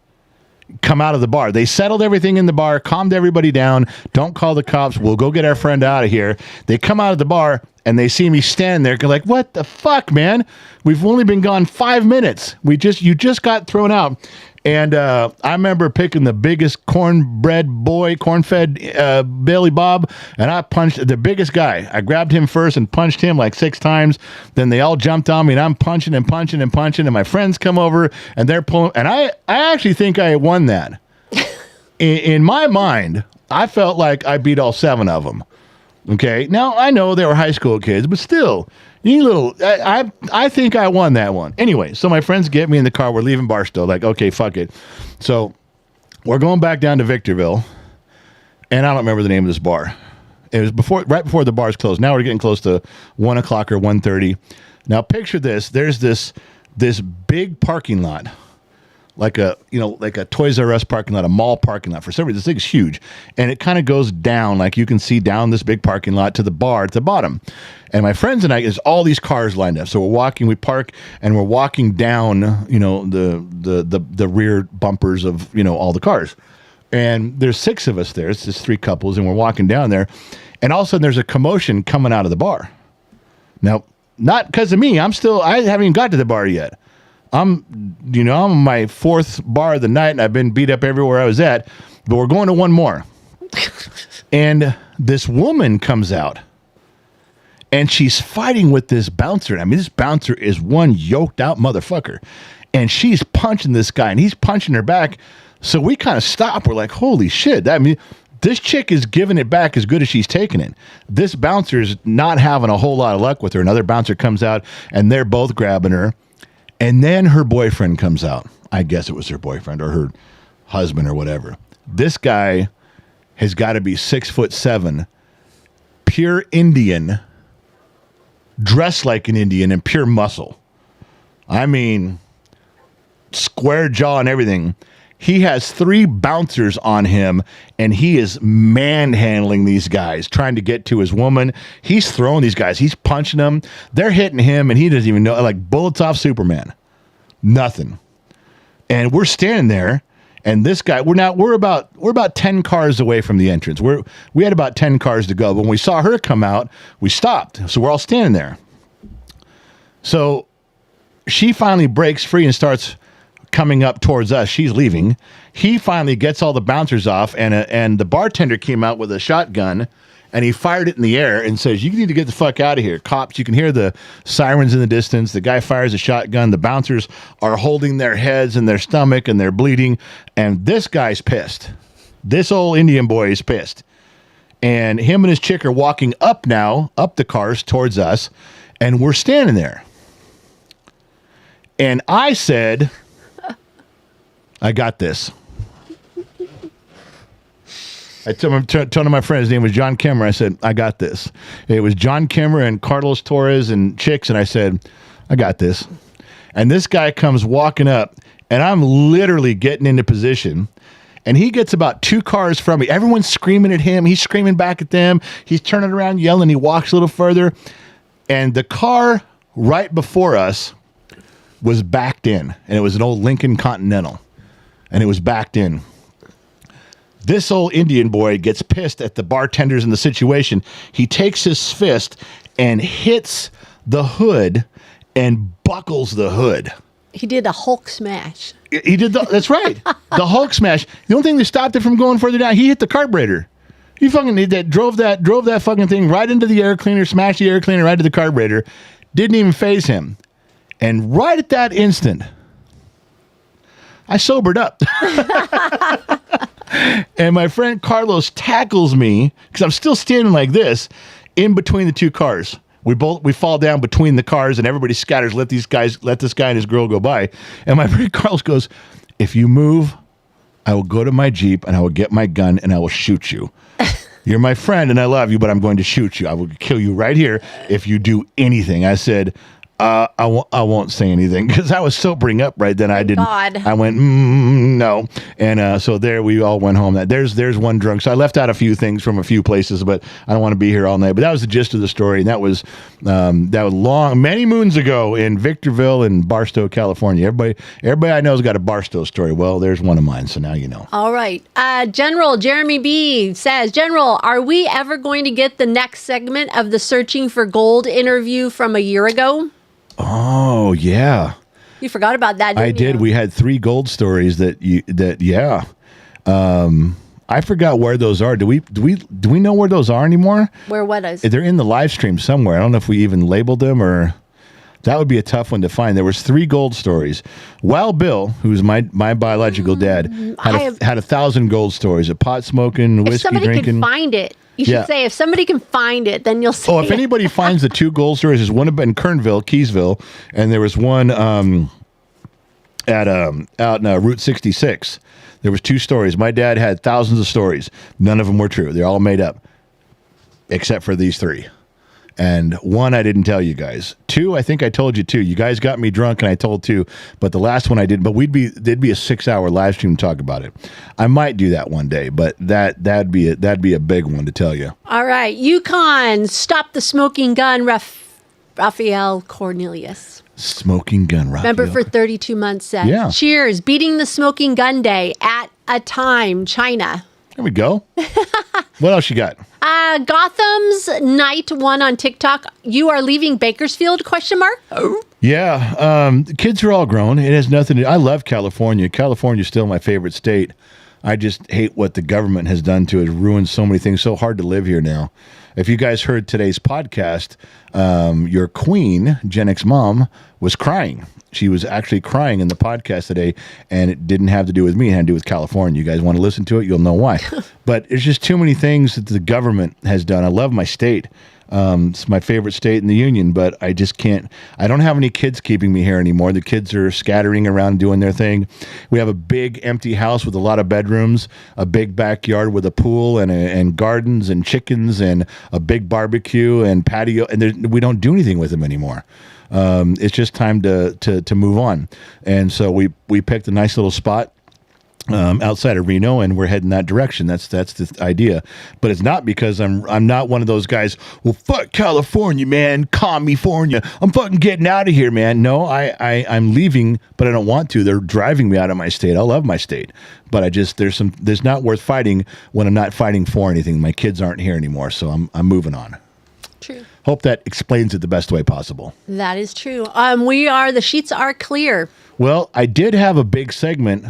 come out of the bar. They settled everything in the bar, calmed everybody down. Don't call the cops. We'll go get our friend out of here. They come out of the bar and they see me stand there, like, what the fuck, man? We've only been gone 5 minutes. You just got thrown out. And I remember picking the biggest cornfed Billy Bob, and I punched the biggest guy. I grabbed him first and punched him like 6 times. Then they all jumped on me, and I'm punching and punching and punching. And my friends come over, and they're pulling. And I actually think I won that. In my mind, I felt like I beat all 7 of them. Okay, now I know they were high school kids, but still, I think I won that one. Anyway, so my friends get me in the car. We're leaving Barstow. Like, okay, fuck it. So we're going back down to Victorville, and I don't remember the name of this bar. It was right before the bars closed. Now we're getting close to 1 o'clock or 1:30. Now picture this. There's this big parking lot. Like a Toys R Us parking lot, a mall parking lot. For some reason, this thing's huge. And it kind of goes down, like you can see down this big parking lot to the bar at the bottom. And my friends and I, there's all these cars lined up. So we park, and we're walking down, the rear bumpers of, all the cars. And there's 6 of us there. It's just 3 couples, and we're walking down there. And all of a sudden, there's a commotion coming out of the bar. Now, not because of me. I haven't even got to the bar yet. I'm on my 4th bar of the night, and I've been beat up everywhere I was at, but we're going to one more. And this woman comes out, and she's fighting with this bouncer. I mean, this bouncer is one yoked out motherfucker, and she's punching this guy, and he's punching her back. So we kind of stop. We're like, holy shit. This chick is giving it back as good as she's taking it. This bouncer's not having a whole lot of luck with her. Another bouncer comes out, and they're both grabbing her. And then her boyfriend comes out. I guess it was her boyfriend or her husband or whatever. This guy has got to be 6'7", pure Indian, dressed like an Indian, and pure muscle. I mean, square jaw and everything. He has 3 bouncers on him, and he is manhandling these guys, trying to get to his woman. He's throwing these guys. He's punching them. They're hitting him, and he doesn't even know, like bullets off Superman. Nothing. And we're standing there, and this guy, we're about 10 cars away from the entrance. We had about 10 cars to go. But when we saw her come out, we stopped. So we're all standing there. So she finally breaks free and starts coming up towards us. She's leaving. He finally gets all the bouncers off, and the bartender came out with a shotgun, and he fired it in the air and says, you need to get the fuck out of here. Cops, you can hear the sirens in the distance. The guy fires a shotgun. The bouncers are holding their heads and their stomach, and they're bleeding. And this guy's pissed. This old Indian boy is pissed. And him and his chick are walking up the cars towards us, and we're standing there. And I said, I got this. I told my friend, his name was John Kimmer. I said, I got this. It was John Kimmer and Carlos Torres and chicks, and I said, I got this. And this guy comes walking up, and I'm literally getting into position, and he gets about 2 cars from me. Everyone's screaming at him. He's screaming back at them. He's turning around, yelling. He walks a little further, and the car right before us was backed in, and it was an old Lincoln Continental, and it was backed in. This old Indian boy gets pissed at the bartenders in the situation. He takes his fist and hits the hood and buckles the hood. He did a Hulk smash. That's right. The Hulk smash. The only thing that stopped it from going further down, he hit the carburetor. He fucking drove that fucking thing right into the air cleaner, smashed the air cleaner right to the carburetor. Didn't even faze him. And right at that instant, I sobered up. And my friend Carlos tackles me, because I'm still standing like this, in between the 2 cars. We fall down between the cars, and everybody scatters. Let this guy and his girl go by. And my friend Carlos goes, "If you move, I will go to my Jeep and I will get my gun and I will shoot you. You're my friend and I love you, but I'm going to shoot you. I will kill you right here if you do anything." I said, I won't say anything because I was sobering up right then. I didn't. God. I went, no. And so there we all went home. There's one drunk. So I left out a few things from a few places, but I don't want to be here all night. But that was the gist of the story. And that was many moons ago in Victorville and Barstow, California. Everybody I know has got a Barstow story. Well, there's one of mine. So now you know. All right. General Jeremy B says, General, are we ever going to get the next segment of the Searching for Gold interview from a year ago? Oh, yeah. You forgot about that, didn't I did. you? We had 3 gold stories yeah. I forgot where those are. Do we know where those are anymore? Where was? They're in the live stream somewhere. I don't know if we even labeled them or that would be a tough one to find. There was 3 gold stories. Wild Bill, who's my biological dad, had 1,000 gold stories of pot smoking, whiskey if somebody drinking. Can find it. You should say, if somebody can find it, then you'll see. Oh, if anybody finds the 2 gold stories, there's one in Kernville, Keysville, and there was one out in Route 66. There was 2 stories. My dad had thousands of stories. None of them were true. They're all made up, except for these 3. And 1 I didn't tell you guys. 2, I think I told you 2. You guys got me drunk and I told 2, but the last one I didn't. But there'd be a 6-hour live stream to talk about it. I might do that one day, but that'd be a big one to tell you. All right, Yukon, stop the smoking gun, Raphael Cornelius. Smoking gun, Raphael. Member for 32 months said, Yeah. Cheers, beating the smoking gun day at a time, China. There we go. What else you got? Gotham's Night 1 on TikTok. You are leaving Bakersfield? ? Oh. Yeah, the kids are all grown. It has nothing to. I love California. California's still my favorite state. I just hate what the government has done to it. It's ruined so many things. So hard to live here now. If you guys heard today's podcast, your queen, Gen X mom, was crying. She was actually crying in the podcast today, and it didn't have to do with me. It had to do with California. You guys want to listen to it? You'll know why. But it's just too many things that the government has done. I love my state. It's my favorite state in the union, but I just can't. I don't have any kids keeping me here anymore. The kids are scattering around doing their thing. We have a big empty house with a lot of bedrooms, a big backyard with a pool and gardens and chickens and a big barbecue and patio, and we don't do anything with them anymore. It's just time to move on, and so we picked a nice little spot outside of Reno, and we're heading that direction. That's the idea. But it's not because I'm not one of those guys. Well, fuck California, man, California. I'm fucking getting out of here, man. No, I'm leaving, but I don't want to. They're driving me out of my state. I love my state, but there's not worth fighting when I'm not fighting for anything. My kids aren't here anymore, so I'm moving on. True. Hope that explains it the best way possible. That is true. The sheets are clear. Well, I did have a big segment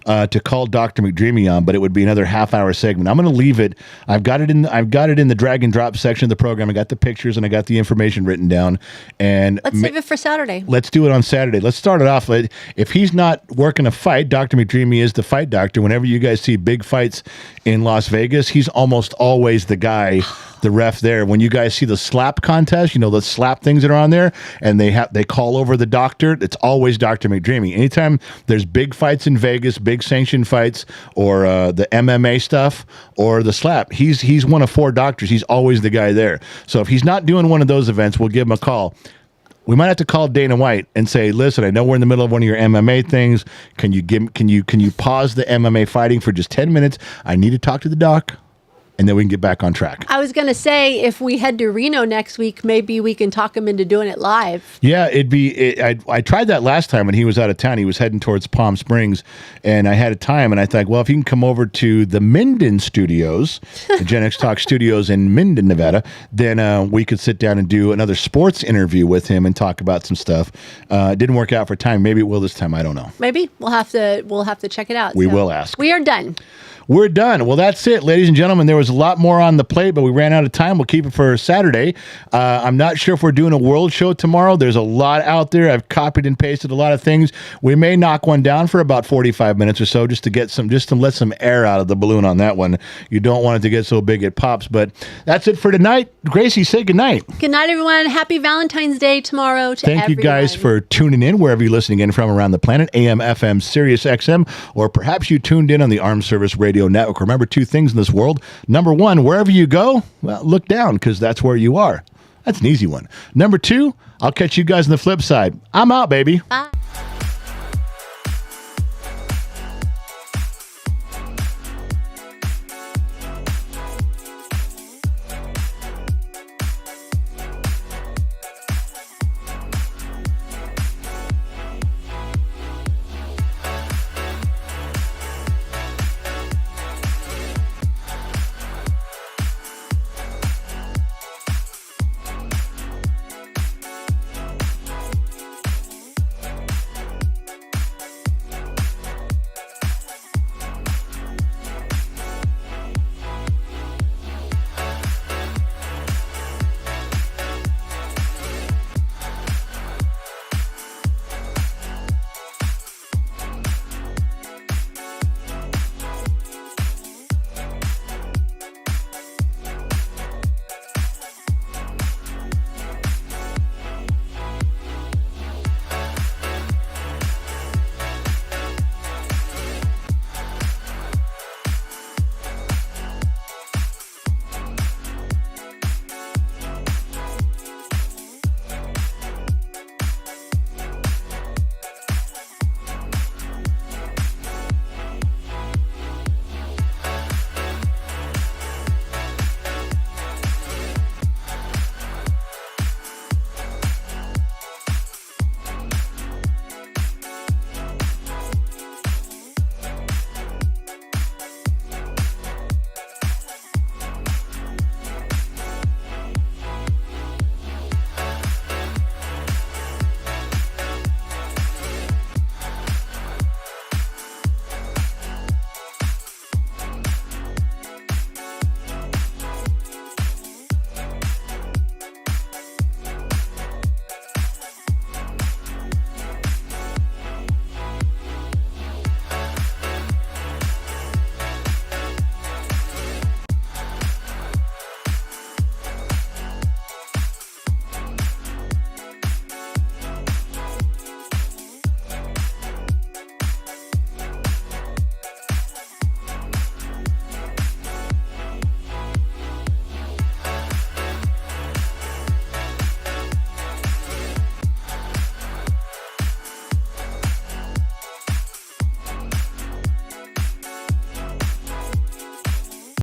to call Dr. McDreamy on, but it would be another half-hour segment. I'm going to leave it. I've got it in the drag and drop section of the program. I got the pictures and I got the information written down. And let's save it for Saturday. Let's do it on Saturday. Let's start it off. If he's not working a fight, Dr. McDreamy is the fight doctor. Whenever you guys see big fights in Las Vegas, he's almost always the guy, the ref there. When you guys see the slap contest, the slap things that are on there, and they call over the doctor, it's always Dr. McDreamy. Anytime there's big fights in Vegas, big sanctioned fights, or the MMA stuff, or the slap, he's one of 4 doctors. He's always the guy there. So if he's not doing one of those events, we'll give him a call. We might have to call Dana White and say, listen, I know we're in the middle of one of your MMA things. Can you pause the MMA fighting for just 10 minutes? I need to talk to the doc. And then we can get back on track. I was going to say, if we head to Reno next week, maybe we can talk him into doing it live. Yeah, I tried that last time when he was out of town. He was heading towards Palm Springs, and I had a time, and I thought, well, if he can come over to the Minden studios, the Gen X Talk studios in Minden, Nevada, then we could sit down and do another sports interview with him and talk about some stuff. It didn't work out for time. Maybe it will this time. I don't know. Maybe we'll have to check it out. We will ask. We are done. We're done. Well, that's it, ladies and gentlemen. There was a lot more on the plate, but we ran out of time. We'll keep it for Saturday. I'm not sure if we're doing a world show tomorrow. There's a lot out there. I've copied and pasted a lot of things. We may knock one down for about 45 minutes or so just to let some air out of the balloon on that one. You don't want it to get so big it pops. But that's it for tonight. Gracie, say goodnight. Good night, everyone. Happy Valentine's Day tomorrow to everyone. Thank you guys for tuning in wherever you're listening in from around the planet, AM, FM, Sirius XM, or perhaps you tuned in on the Armed Service Radio Network. Remember two things in this world. Number one, wherever you go, well, look down because that's where you are. That's an easy one. Number two, I'll catch you guys on the flip side. I'm out, baby. Bye.